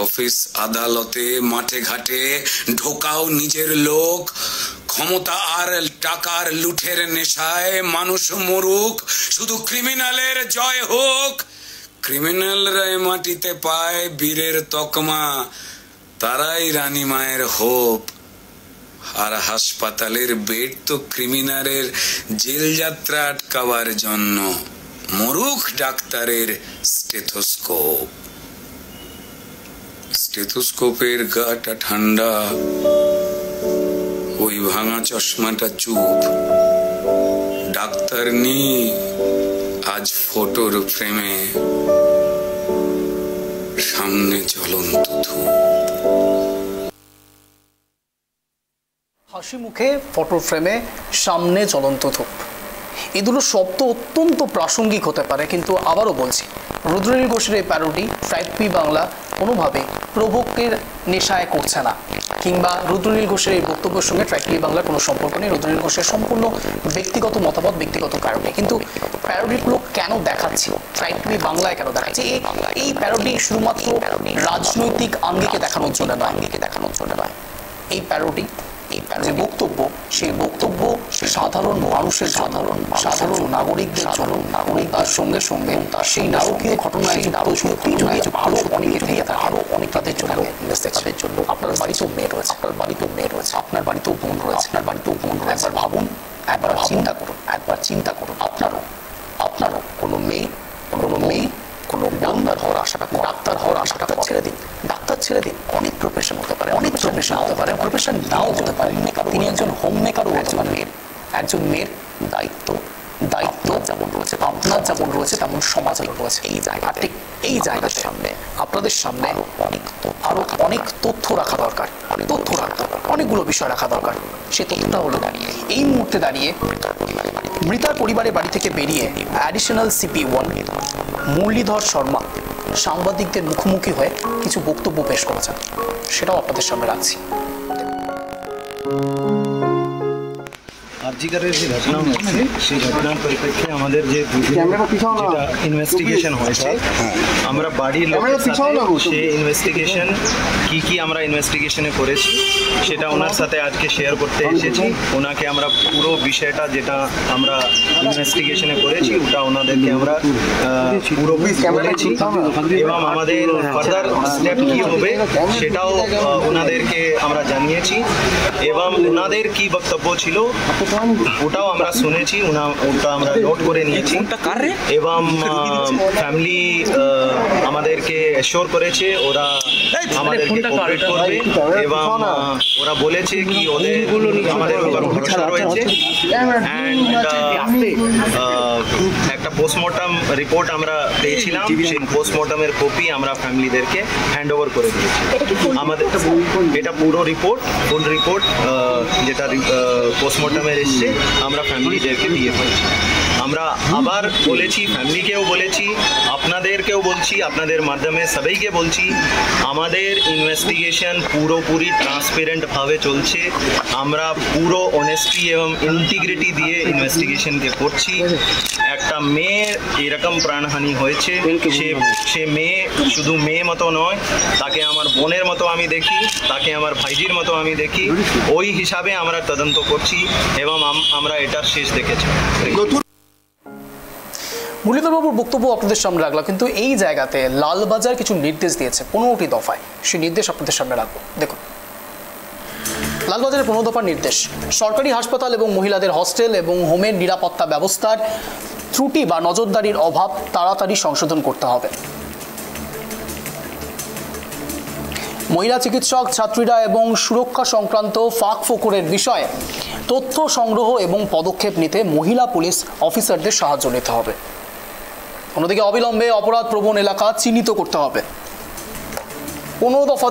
অফিস আদালতে মাঠে ঘাটে ঢোকাও নিজের লোক, ক্ষমতা আর টাকার লুঠের নেশায় মানুষ মরুক, শুধু ক্রিমিনালের জয় হোক। ক্রিমিনালরা মাটিতে পায় বীরের তকমা, তারাই রানী মায়ের হোপ। আর হাসপাতালের বেড তো ক্রিমিনালের জেল যাত্রা আটকাবার জন্য, মরুক ডাক্তারের স্টেথোস্কোপ। স্টেথোস্কোপের গাটা ঠান্ডা, ওই ভাঙা চশমাটা চুপ। ডাক্তার নি আজ ফটোর ফ্রেমে, সামনে জ্বলন্ত ধূপ। হাসি মুখে ফটোর ফ্রেমে, সামনে জ্বলন্ত ধূপ। এই দুটো শব্দ অত্যন্ত প্রাসঙ্গিক হতে পারে, কিন্তু আবারও বলছি, রুদ্রনীল ঘোষের এই প্যারোডি ট্রাইব টিভি বাংলা কোনোভাবে প্রভোগের নেশায় করছে না, কিংবা রুদ্রনীল ঘোষের এই বক্তব্যের সঙ্গে ট্রাইব টিভি বাংলার কোনো সম্পর্ক নেই। রুদ্রনীল ঘোষের সম্পূর্ণ ব্যক্তিগত মতামত, ব্যক্তিগত কারণে। কিন্তু প্যারোডিগুলো কেন দেখাচ্ছি, ট্রাইব টিভি বাংলায় কেন দেখাচ্ছি? এই প্যারোডি শুধুমাত্র রাজনৈতিক আঙ্গিকে দেখানোর জন্য নয়, এই প্যারোডি, যে বক্তব্য, সেই বক্তব্য সাধারণ মানুষের সাধারণ নাগরিকদের তার সঙ্গে সঙ্গে তার সেই নারকীয় ঘটনায় ভালো অনেকে থেকে থাকে, আরো অনেক তাদের জন্য আপনার বাড়িতেও মেয়ে রয়েছে, আপনার বাড়িতেও বোন রয়েছে, একবার ভাবুন, একবার চিন্তা করুন আপনারও কোনো মেয়ে ডাক্তার হওয়ার আশাটা ছেড়ে দিন, অনেক প্রফেশন হতে পারে, প্রফেশন নাও হতে পারে, তিনি একজন হোম মেকারও একজন মেয়ের দায়িত্ব আপনার যেমন রয়েছে তেমন সমাজের রয়েছে। এই জায়গার সামনে আপনাদের সামনে আরো অনেক তথ্য রাখা দরকার, অনেকগুলো বিষয় রাখা দরকার। সে তথ্যটা হলো এই মুহূর্তে দাঁড়িয়ে মৃতার পরিবারের বাড়ি থেকে বেরিয়ে অ্যাডিশনাল সিপি 1 মুরলীধর শর্মা সাংবাদিকদের মুখোমুখি হয়ে কিছু বক্তব্য পেশ করেছেন, সেটাও আপনাদের সামনে রাখছি। আরজিকরের যে ঘটনা হচ্ছে সেই ঘটনার পরিপ্রেক্ষিতে আমাদের যে যেটা ইনভেস্টিগেশন হয়েছে, আমরা বাড়ির লোকের সাথে সেই ইনভেস্টিগেশন কি আমরা ইনভেস্টিগেশনে করেছি সেটা ওনার সাথে আজকে শেয়ার করতে এসেছি। ওনাকে আমরা পুরো বিষয়টা যেটা আমরা ইনভেস্টিগেশনে করেছি ওটা ওনাদেরকে আমরা পুরো বলেছি এবং আমাদের ফার্দার স্টেপ কী হবে সেটাও ওনাদেরকে আমরা জানিয়েছি এবং ওনাদের কি বক্তব্য ছিল ওটাও আমরা শুনেছি, ওটা আমরা নোট করে নিয়েছি এবং ফ্যামিলি আমাদেরকে অ্যাসিওর করেছে ওরা আমাদেরকে কোঅপারেট করবে এবং ওরা বলেছে কি ওদের আমাদের উপর ভরসা রয়েছে। একটা পোস্টমর্টম রিপোর্ট আমরা পেয়েছিলাম, সেই পোস্টমর্টমের কপি আমরা ফ্যামিলিদেরকে হ্যান্ড ওভার করে দিয়েছি। আমাদের এটা পুরো রিপোর্ট ফুল রিপোর্ট যেটা পোস্টমর্টমের এসছে আমরা ফ্যামিলিদেরকে দিয়ে ফেলছি। আমরা আবার বলেছি, ফ্যামিলিকেও বলেছি, আপনাদেরকেও বলছি, আপনাদের মাধ্যমে সবাইকে বলছি, আমাদের ইনভেস্টিগেশন পুরোপুরি ট্রান্সপারেন্টভাবে চলছে। আমরা পুরো অনেস্টি এবং ইন্টিগ্রিটি দিয়ে ইনভেস্টিগেশনকে করছি। একটা মেয়ের এরকম প্রাণহানি হয়েছে, সে মেয়ে শুধু মেয়ে মতো নয়, তাকে আমার বোনের মতো আমি দেখি, তাকে আমার ভাইজির মতো আমি দেখি, ওই হিসাবে আমরা তদন্ত করছি এবং আমরা এটার শেষ দেখেছি। মুরলীধরবাবুর বক্তব্য আপনাদের সামনে রাখলাম, কিন্তু এই জায়গাতে লালবাজার কিছু নির্দেশ দিয়েছে 15টি দফায়, সেই নির্দেশ আপনাদের সামনে রাখবো। দেখুন, লালবাজারের 15 দফার নির্দেশ: সরকারি হাসপাতাল এবং মহিলাদের হস্টেল এবং হোমের নিরাপত্তা ব্যবস্থার ত্রুটি বা নজরদারির অভাব তাড়াতাড়ি সংশোধন করতে হবে। মহিলা চিকিৎসক ছাত্রীরা এবং সুরক্ষা সংক্রান্ত ফাঁক ফোকরের বিষয়ে তথ্য সংগ্রহ এবং পদক্ষেপ নিতে মহিলা পুলিশ অফিসারদের সাহায্য নিতে হবে। অন্যদিকে অবিলম্বে অপরাধ প্রবণ এলাকা চিহ্নিত করতে হবে। 15 দফা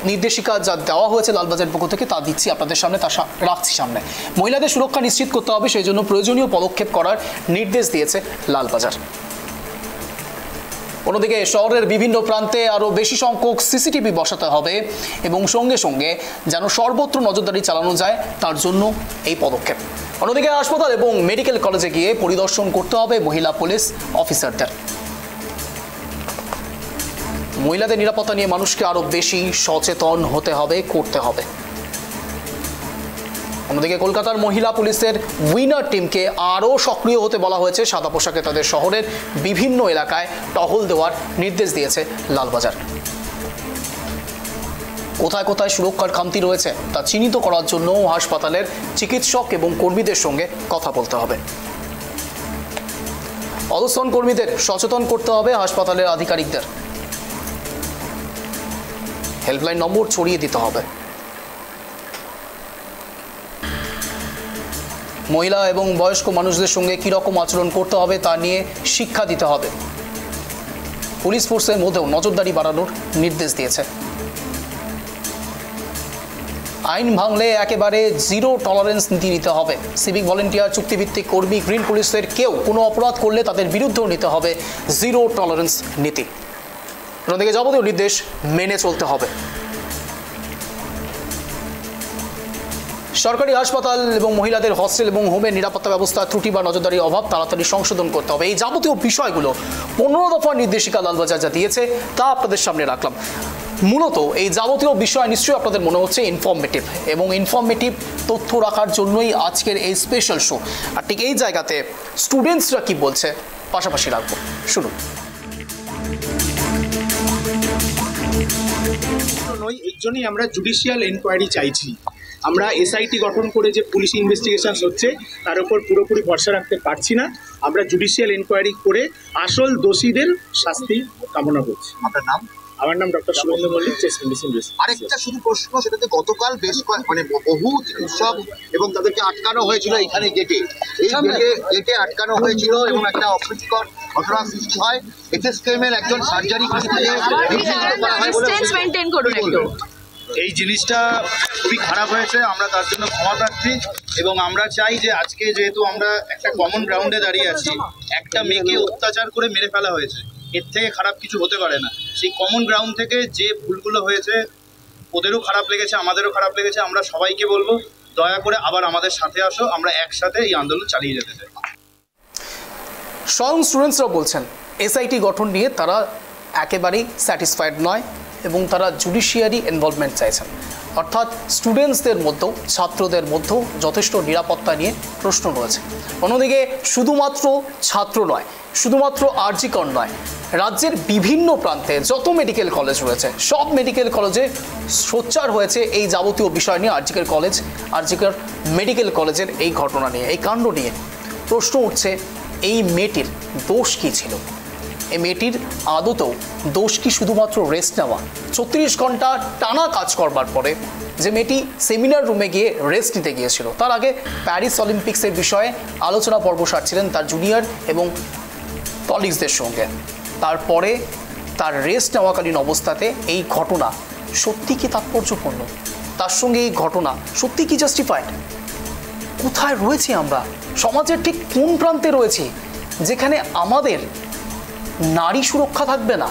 নির্দেশিকা যা দেওয়া হয়েছে লালবাজারের পক্ষ থেকে তা দিচ্ছি আপনাদের সামনে, তা রাখছি সামনে। মহিলাদের সুরক্ষা নিশ্চিত করতে হবে, সেই জন্য প্রয়োজনীয় পদক্ষেপ করার নির্দেশ দিয়েছে লালবাজার। অন্যদিকে শহরের বিভিন্ন প্রান্তে আরও বেশি সংখ্যক সিসিটিভি বসাতে হবে এবং সঙ্গে সঙ্গে যেন সর্বত্র নজরদারি চালানো যায় তার জন্য এই পদক্ষেপ। অন্যদিকে হাসপাতাল এবং মেডিকেল কলেজে গিয়ে পরিদর্শন করতে হবে মহিলা পুলিশ অফিসারদের। মহিলাদের নিরাপত্তা নিয়ে মানুষকে আরও বেশি সচেতন হতে হবে, করতে হবে। অন্যদিকে কলকাতার মহিলা পুলিশের উইনার টিমকে আরও সক্রিয় হতে বলা হয়েছে। সাদা পোশাকে তাদের শহরের বিভিন্ন এলাকায় টহল দেওয়ার নির্দেশ দিয়েছে লালবাজার। কোথায় কোথায় সুরক্ষার খামতি রয়েছে তা চিহ্নিত করার জন্য হাসপাতালের চিকিৎসক এবং কর্মীদের সঙ্গে কথা বলতে হবে। অধস্তন কর্মীদের সচেতন করতে হবে হাসপাতালের আধিকারিকদের। হেল্পলাইন নম্বর ছড়িয়ে দিতে হবে। মহিলা এবং বয়স্ক মানুষদের সঙ্গে কীরকম আচরণ করতে হবে তা নিয়ে শিক্ষা দিতে হবে। পুলিশ ফোর্সের মধ্যেও নজরদারি বাড়ানোর নির্দেশ দিয়েছে। আইন ভাঙলে একেবারে জিরো টলারেন্স নীতি নিতে হবে। সিভিক ভলেন্টিয়ার, চুক্তিভিত্তিক কর্মী, গ্রিন পুলিশের কেউ কোনো অপরাধ করলে তাদের বিরুদ্ধেও নিতে হবে জিরো টলারেন্স নীতি। অন্যদিকে যাবতীয় নির্দেশ মেনে চলতে হবে। সরকারি হাসপাতাল এবং মহিলাদের হস্টেল এবং হোমের নিরাপত্তা ব্যবস্থা ত্রুটি বা নজরদারির অভাব তাড়াতাড়ি সংশোধন করতে হবে। এই যাবতীয় বিষয়গুলো 15 দফার নির্দেশিকা লালবাজার যা দিয়েছে তা আপনাদের সামনে রাখলাম। মূলত এই যাবতীয় বিষয় নিশ্চয়ই আপনাদের মনে হচ্ছে ইনফরমেটিভ, এবং ইনফরমেটিভ তথ্য রাখার জন্যই আজকের এই স্পেশাল শো। আর ঠিক এই জায়গাতে স্টুডেন্টসরা কি বলছে পাশাপাশি রাখবো, শুনুন। এর জন্যই আমরা জুডিশিয়াল এনকোয়ারি চাইছি। আমরা এসআইটি গঠন করে যে পুলিশ ইনভেস্টিগেশন হচ্ছে তার উপর পুরোপুরি ভরসা রাখতে পারছি না। আমরা জুডিশিয়াল এনকোয়ারি করে আসল দোষীদের শাস্তি কামনা করছি। আপনার নাম? আমার নাম doctor Subhendu Mallik, chest medicine. আরেকটা শুধু প্রশ্ন, সেটাতে গতকাল বেশ বহু চিকিৎসক এবং তাদেরকে আটকানো হয়েছিল এখানে গেটে, এই গেটে আটকানো হয়েছিল এবং একটা অপ্রীতিকর ঘটনা সৃষ্টি হয়। এসএসকেএমের একজন সার্জারি এই জিনিসটা খুবই খারাপ হয়েছে, আমরা তার জন্য ক্ষমা প্রার্থী। এবং আমরা চাই যে আজকে যেহেতু আমরা একটা কমন গ্রাউন্ডে দাঁড়িয়ে আছি, একটা মেয়েকে অত্যাচার করে মেরে ফেলা হয়েছে, এর থেকে খারাপ কিছু হতে পারে না। সেই কমন গ্রাউন্ড থেকে যে ভুলগুলো হয়েছে ওদেরও খারাপ লেগেছে, আমাদেরও খারাপ লেগেছে। আমরা সবাইকে বলবো দয়া করে আবার আমাদের সাথে আসো, আমরা একসাথে এই আন্দোলন চালিয়ে যেতে চাই। স্বয়ং স্টুডেন্টসরা বলছেন এসআইটি গঠন নিয়ে তারা একেবারেই স্যাটিসফাইড নয় এবং তারা জুডিশিয়ারি ইনভলভমেন্ট চাইছেন। অর্থাৎ স্টুডেন্টসদের মধ্যেও ছাত্রদের মধ্যেও যথেষ্ট নিরাপত্তা নিয়ে প্রশ্ন রয়েছে। অন্যদিকে শুধুমাত্র ছাত্র নয়, শুধুমাত্র আরজি কর নয়, রাজ্যের বিভিন্ন প্রান্তে যত মেডিকেল কলেজ রয়েছে সব মেডিকেল কলেজে সোচ্চার হয়েছে এই যাবতীয় বিষয় নিয়ে। আরজিকর মেডিকেল কলেজের এই ঘটনা নিয়ে, এই কাণ্ড নিয়ে প্রশ্ন উঠছে, এই মেয়েটির দোষ কী ছিল? এই মেয়েটির আদতেও দোষ কি শুধুমাত্র রেস্ট নেওয়া? 34 ঘন্টা টানা কাজ করবার পরে যে মেয়েটি সেমিনার রুমে গিয়ে রেস্ট নিতে গিয়েছিল, তার আগে প্যারিস অলিম্পিক্সের বিষয়ে আলোচনা পর্ব সারছিলেন তার জুনিয়র এবং কলিগসদের সঙ্গে। তারপরে তার রেস্ট নেওয়াকালীন অবস্থাতে এই ঘটনা সত্যি কি তাৎপর্যপূর্ণ? তার সঙ্গে এই ঘটনা সত্যি কি জাস্টিফাইড? কোথায় রয়েছি আমরা? সমাজের ঠিক কোন প্রান্তে রয়েছি যেখানে আমাদের নারী সুরক্ষা থাকবে না,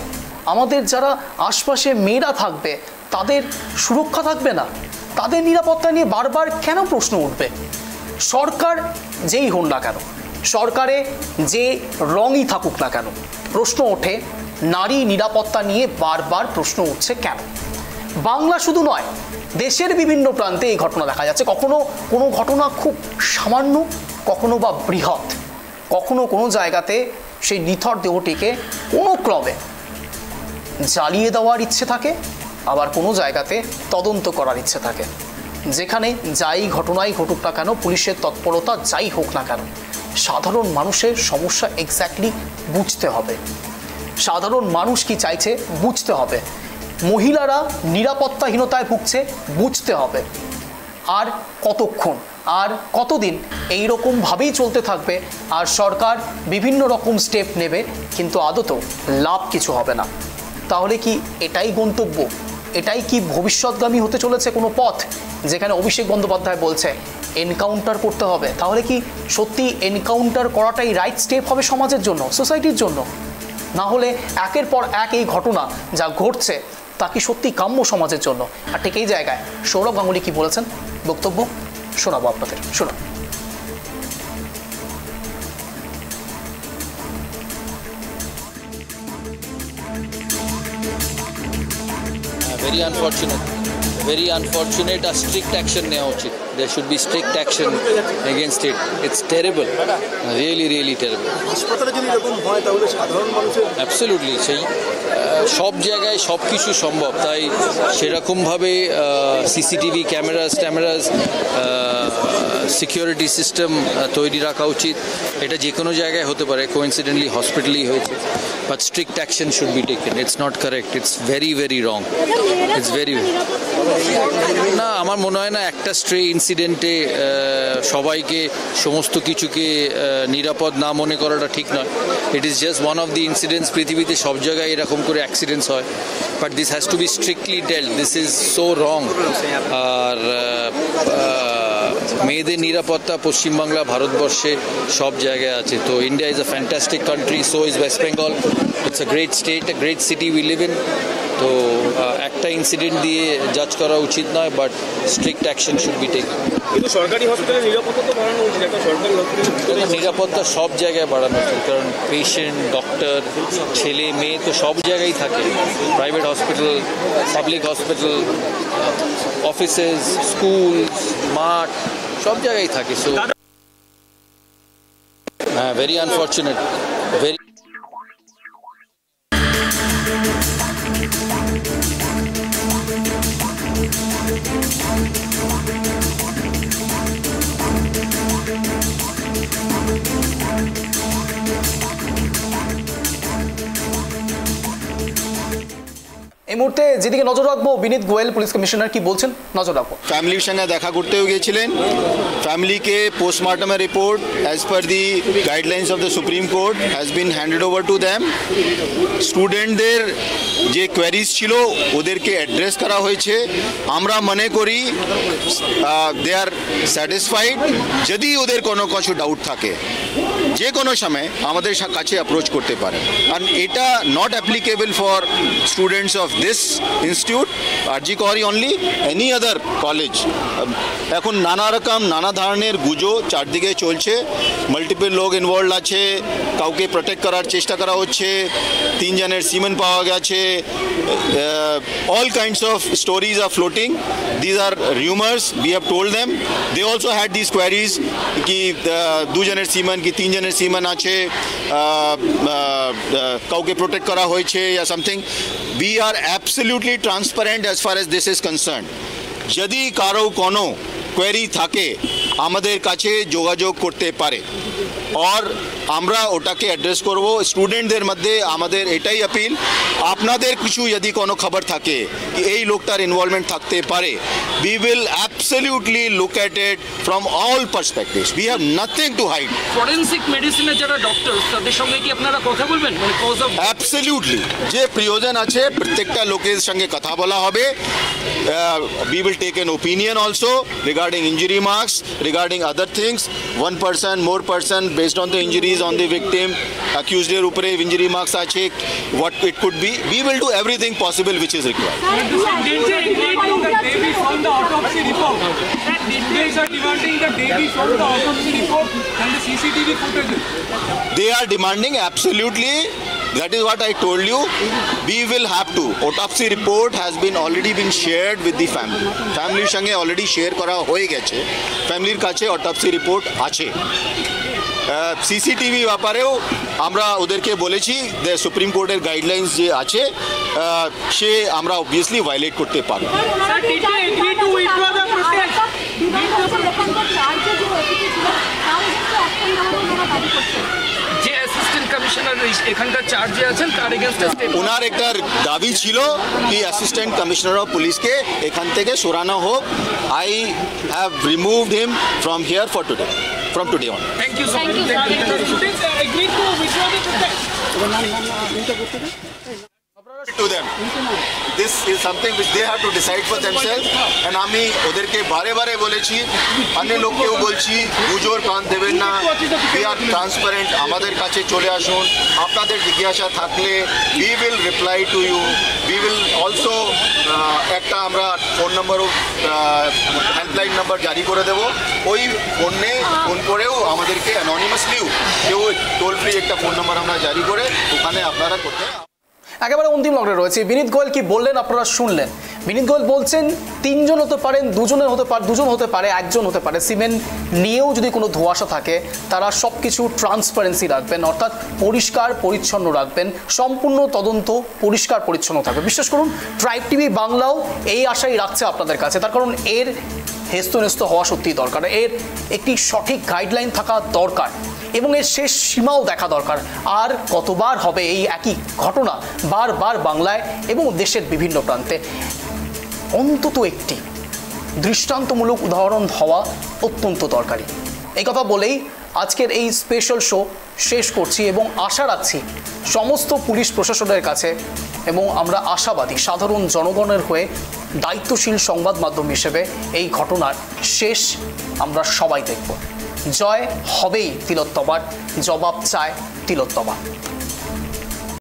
আমাদের যারা আশপাশে মেয়েরা থাকবে তাদের সুরক্ষা থাকবে না? তাদের নিরাপত্তা নিয়ে বারবার কেন প্রশ্ন উঠবে? সরকার যেই হন না কেন, সরকারে যে রঙই থাকুক না কেন, প্রশ্ন ওঠে নারী নিরাপত্তা নিয়ে বারবার প্রশ্ন উঠছে কেন? বাংলা শুধু নয়, দেশের বিভিন্ন প্রান্তে এই ঘটনা দেখা যাচ্ছে। কখনো কোনো ঘটনা খুব সামান্য, কখনো বা বৃহৎ, কখনো কোনো জায়গাতে সেই নিথর দেহটিকে কোনো ক্রমে জ্বালিয়ে দেওয়ার ইচ্ছে থাকে, আবার কোনো জায়গাতে তদন্ত করার ইচ্ছে থাকে। যেখানে যাই ঘটনাই ঘটুক না কেন, পুলিশের তৎপরতা যাই হোক না কেন, সাধারণ মানুষের সমস্যা এক্স্যাক্টলি বুঝতে হবে। সাধারণ মানুষ কি চাইছে বুঝতে হবে। মহিলারা নিরাপত্তাহীনতায় ভুগছে বুঝতে হবে। আর কতক্ষণ, আর কতদিন এই রকমভাবেই চলতে থাকবে? আর সরকার বিভিন্ন রকম স্টেপ নেবে, কিন্তু আদতেও লাভ কিছু হবে না। তাহলে কি এটাই গন্তব্য? এটাই কি ভবিষ্যৎগামী হতে চলেছে কোনো পথ, যেখানে অভিষেক বন্দ্যোপাধ্যায় বলছে এনকাউন্টার করতে হবে? তাহলে কি সত্যি এনকাউন্টার করাটাই রাইট স্টেপ হবে সমাজের জন্য, সোসাইটির জন্য? না হলে একের পর এক এই ঘটনা যা ঘটছে তা কি সত্যি কাম্য সমাজের জন্য? আর ঠিক এই জায়গায় সৌরভ গাঙ্গুলি কি বলেছেন, বক্তব্য শোনাবো আপনাদের, শোনাব। very unfortunate. A strict action নেওয়া উচিত. There should be strict action against it. It's terrible, really terrible. হাসপাতালে যদি এরকম হয় তাহলে সাধারণ মানুষের Absolutely, সেই সব জায়গায় সব কিছু সম্ভব, তাই সেরকমভাবে সিসিটিভি ক্যামেরাস সিকিউরিটি সিস্টেম তৈরি রাখা উচিত। এটা যে কোনো জায়গায় হতে পারে, কোইন্সিডেন্টলি হসপিটালেই হয়েছে, but strict action should be taken. It's not correct, it's very wrong, it's very না। আমার মনে হয় না একটা স্ট্রে ইনসিডেন্টে সবাইকে সমস্ত কিছুকে নিরাপদ না মনে করাটা ঠিক নয়। It is just one of the incidents. পৃথিবীতে সব জায়গায় এরকম করে অ্যাক্সিডেন্টস হয়, but this has to be strictly dealt. This is so wrong. আর মেয়েদের নিরাপত্তা পশ্চিমবাংলা, ভারতবর্ষে সব জায়গায় আছে। তো India is a fantastic country, so is West Bengal. It's a great state, a great city we live in. তো একটা ইনসিডেন্ট দিয়ে জাজ করা উচিত নয়, but strict action should be taken. কিন্তু সরকারি হসপিটালে নিরাপত্তা তো বাড়ানো উচিত, একটা সরকারি হসপিটালে নিরাপত্তা সব জায়গায় বাড়ানো উচিত, কারণ পেশেন্ট, ডক্টর, ছেলে মেয়ে তো সব জায়গায় থাকে, private hospital, public hospital, offices, school, মাঠ, সব জায়গায় থাকে। So very unfortunate, very. এই মুহূর্তে যেদিকে নজর রাখবো, বিনীত গোয়েল পুলিশ কমিশনার কি বলছেন নজর রাখবো। ফ্যামিলির সঙ্গে দেখা করতেও গিয়েছিলেন। ফ্যামিলিকে পোস্টমর্টমের report as per the guidelines of the Supreme Court has been handed over to them. স্টুডেন্টদের যে কোয়ারিজ ছিল ওদেরকে অ্যাড্রেস করা হয়েছে। আমরা মনে করি দে আর স্যাটিসফাইড। যদি ওদের কোনো কিছু ডাউট থাকে যে কোনো সময় আমাদের কাছে অ্যাপ্রোচ করতে পারেন। আর এটা not applicable for students of this institute RG করি অনলি, এনি আদার কলেজ। এখন নানা ধরনের গুজো চারদিকে চলছে, মাল্টিপল লোক ইনভলভ আছে, কাউকে প্রোটেক্ট করার চেষ্টা করা হচ্ছে, 3 জনের সিমেন পাওয়া গেছে, all kinds of stories are floating. These are rumors. We have told them. They also had these queries ki 2 জনের সিমেন কি 3 জনের সিমেন আছে, কাউকে প্রোটেক্ট করা হয়েছে या something. We are absolutely transparent as far as this is concerned. যদি কারো কোনো কোয়েরি থাকে আমাদের কাছে যোগাযোগ করতে পারে, আর আমরা ওটাকে অ্যাড্রেস করব। স্টুডেন্টদের মধ্যে আমাদের এটাই আপিল, আপনাদের কিছু যদি কোনো খবর থাকে কি এই লোকটার ইনভলভমেন্ট থাকতে পারে, we will absolutely look at it from all perspectives. We have nothing to hide. Forensic মেডিসিনের যারা ডক্টর তাদের সঙ্গে কি আপনারা কথা বলবেন, মানে কজ অফ? Absolutely. যে প্রয়োজন আছে প্রত্যেকটা লোকের সঙ্গে কথা বলা হবে। We will take an opinion also regarding injury marks, regarding other things. One person, more person, based on the injuries on the victim, accused এর উপরে injury marks আছে, what it could be. We will do everything possible which is required. They are demanding absolutely. That is what I told you. We will have to. Autopsy report has been already been shared with the family. Family সঙ্গে already share করা হয়ে গেছে। ফ্যামিলির কাছে autopsy report আছে। সিসিটিভি ব্যাপারেও আমরা ওদেরকে বলেছি যে সুপ্রিম কোর্টের গাইডলাইন্স যে আছে সে আমরা অবভিয়াসলি ভায়োলেট করতে পারি। যে অ্যাসিস্ট্যান্ট কমিশনার এখানকার চার্জে আছেন তার এগেইনস্টে ওনার একটা দাবি ছিল কি অ্যাসিস্ট্যান্ট কমিশনার অফ পুলিশকে এখান থেকে সরানো হোক। I have removed him from here for today, from today on. Thank you so much. To them. This is something which they have to decide for themselves. And আমি ওদেরকে বারে বলেছি, অন্য লোককেও বলছি, গুজোর কান দেবেন না। We are transparent. আমাদের কাছে চলে আসুন। আপনাদের জিজ্ঞাসা থাকলে we will reply to you. We will also একটা আমরা ফোন নম্বরও হেল্পলাইন নাম্বার জারি করে দেব। ওই ফোনে ফোন করেও আমাদেরকে অ্যানোনিমাসলিও কেউ টোল ফ্রি একটা ফোন নাম্বার আমরা জারি করে ওখানে আপনারা করতে। একেবারে অন্তিম লগ্নে রয়েছে বিনীত গোয়েল কি বললেন আপনারা শুনলেন। বিনীত গোয়েল বলছেন 3 জন হতে পারেন, 2 হতে পারে, 1 হতে পারে। সিমেন্ট নিয়েও যদি কোনো ধোঁয়াশা থাকে তারা সব কিছু ট্রান্সপারেন্সি রাখবেন, অর্থাৎ পরিষ্কার পরিচ্ছন্ন রাখবেন, সম্পূর্ণ তদন্ত পরিষ্কার পরিচ্ছন্ন থাকবে। বিশ্বাস করুন ট্রাইব টিভি বাংলাও এই আশাই রাখছে আপনাদের কাছে, তার কারণ এর হেস্তনেস্ত হওয়া সত্যিই দরকার, এর একটি সঠিক গাইডলাইন থাকা দরকার এবং এর শেষ সীমাও দেখা দরকার। আর কতবার হবে এই একই ঘটনা বারবার বাংলায় এবং দেশের বিভিন্ন প্রান্তে? অন্তত একটি দৃষ্টান্তমূলক উদাহরণ হওয়া অত্যন্ত দরকারি। এই কথা বলেই আজকের এই স্পেশাল শো শেষ করছি এবং আশা রাখছি সমস্ত পুলিশ প্রশাসনের কাছে, এবং আমরা আশাবাদী সাধারণ জনগণের হয়ে দায়িত্বশীল সংবাদ মাধ্যম হিসেবে এই ঘটনার শেষ আমরা সবাই দেখব। জয় হবেই তিলোত্তমার, জবাব চায় তিলোত্তমা।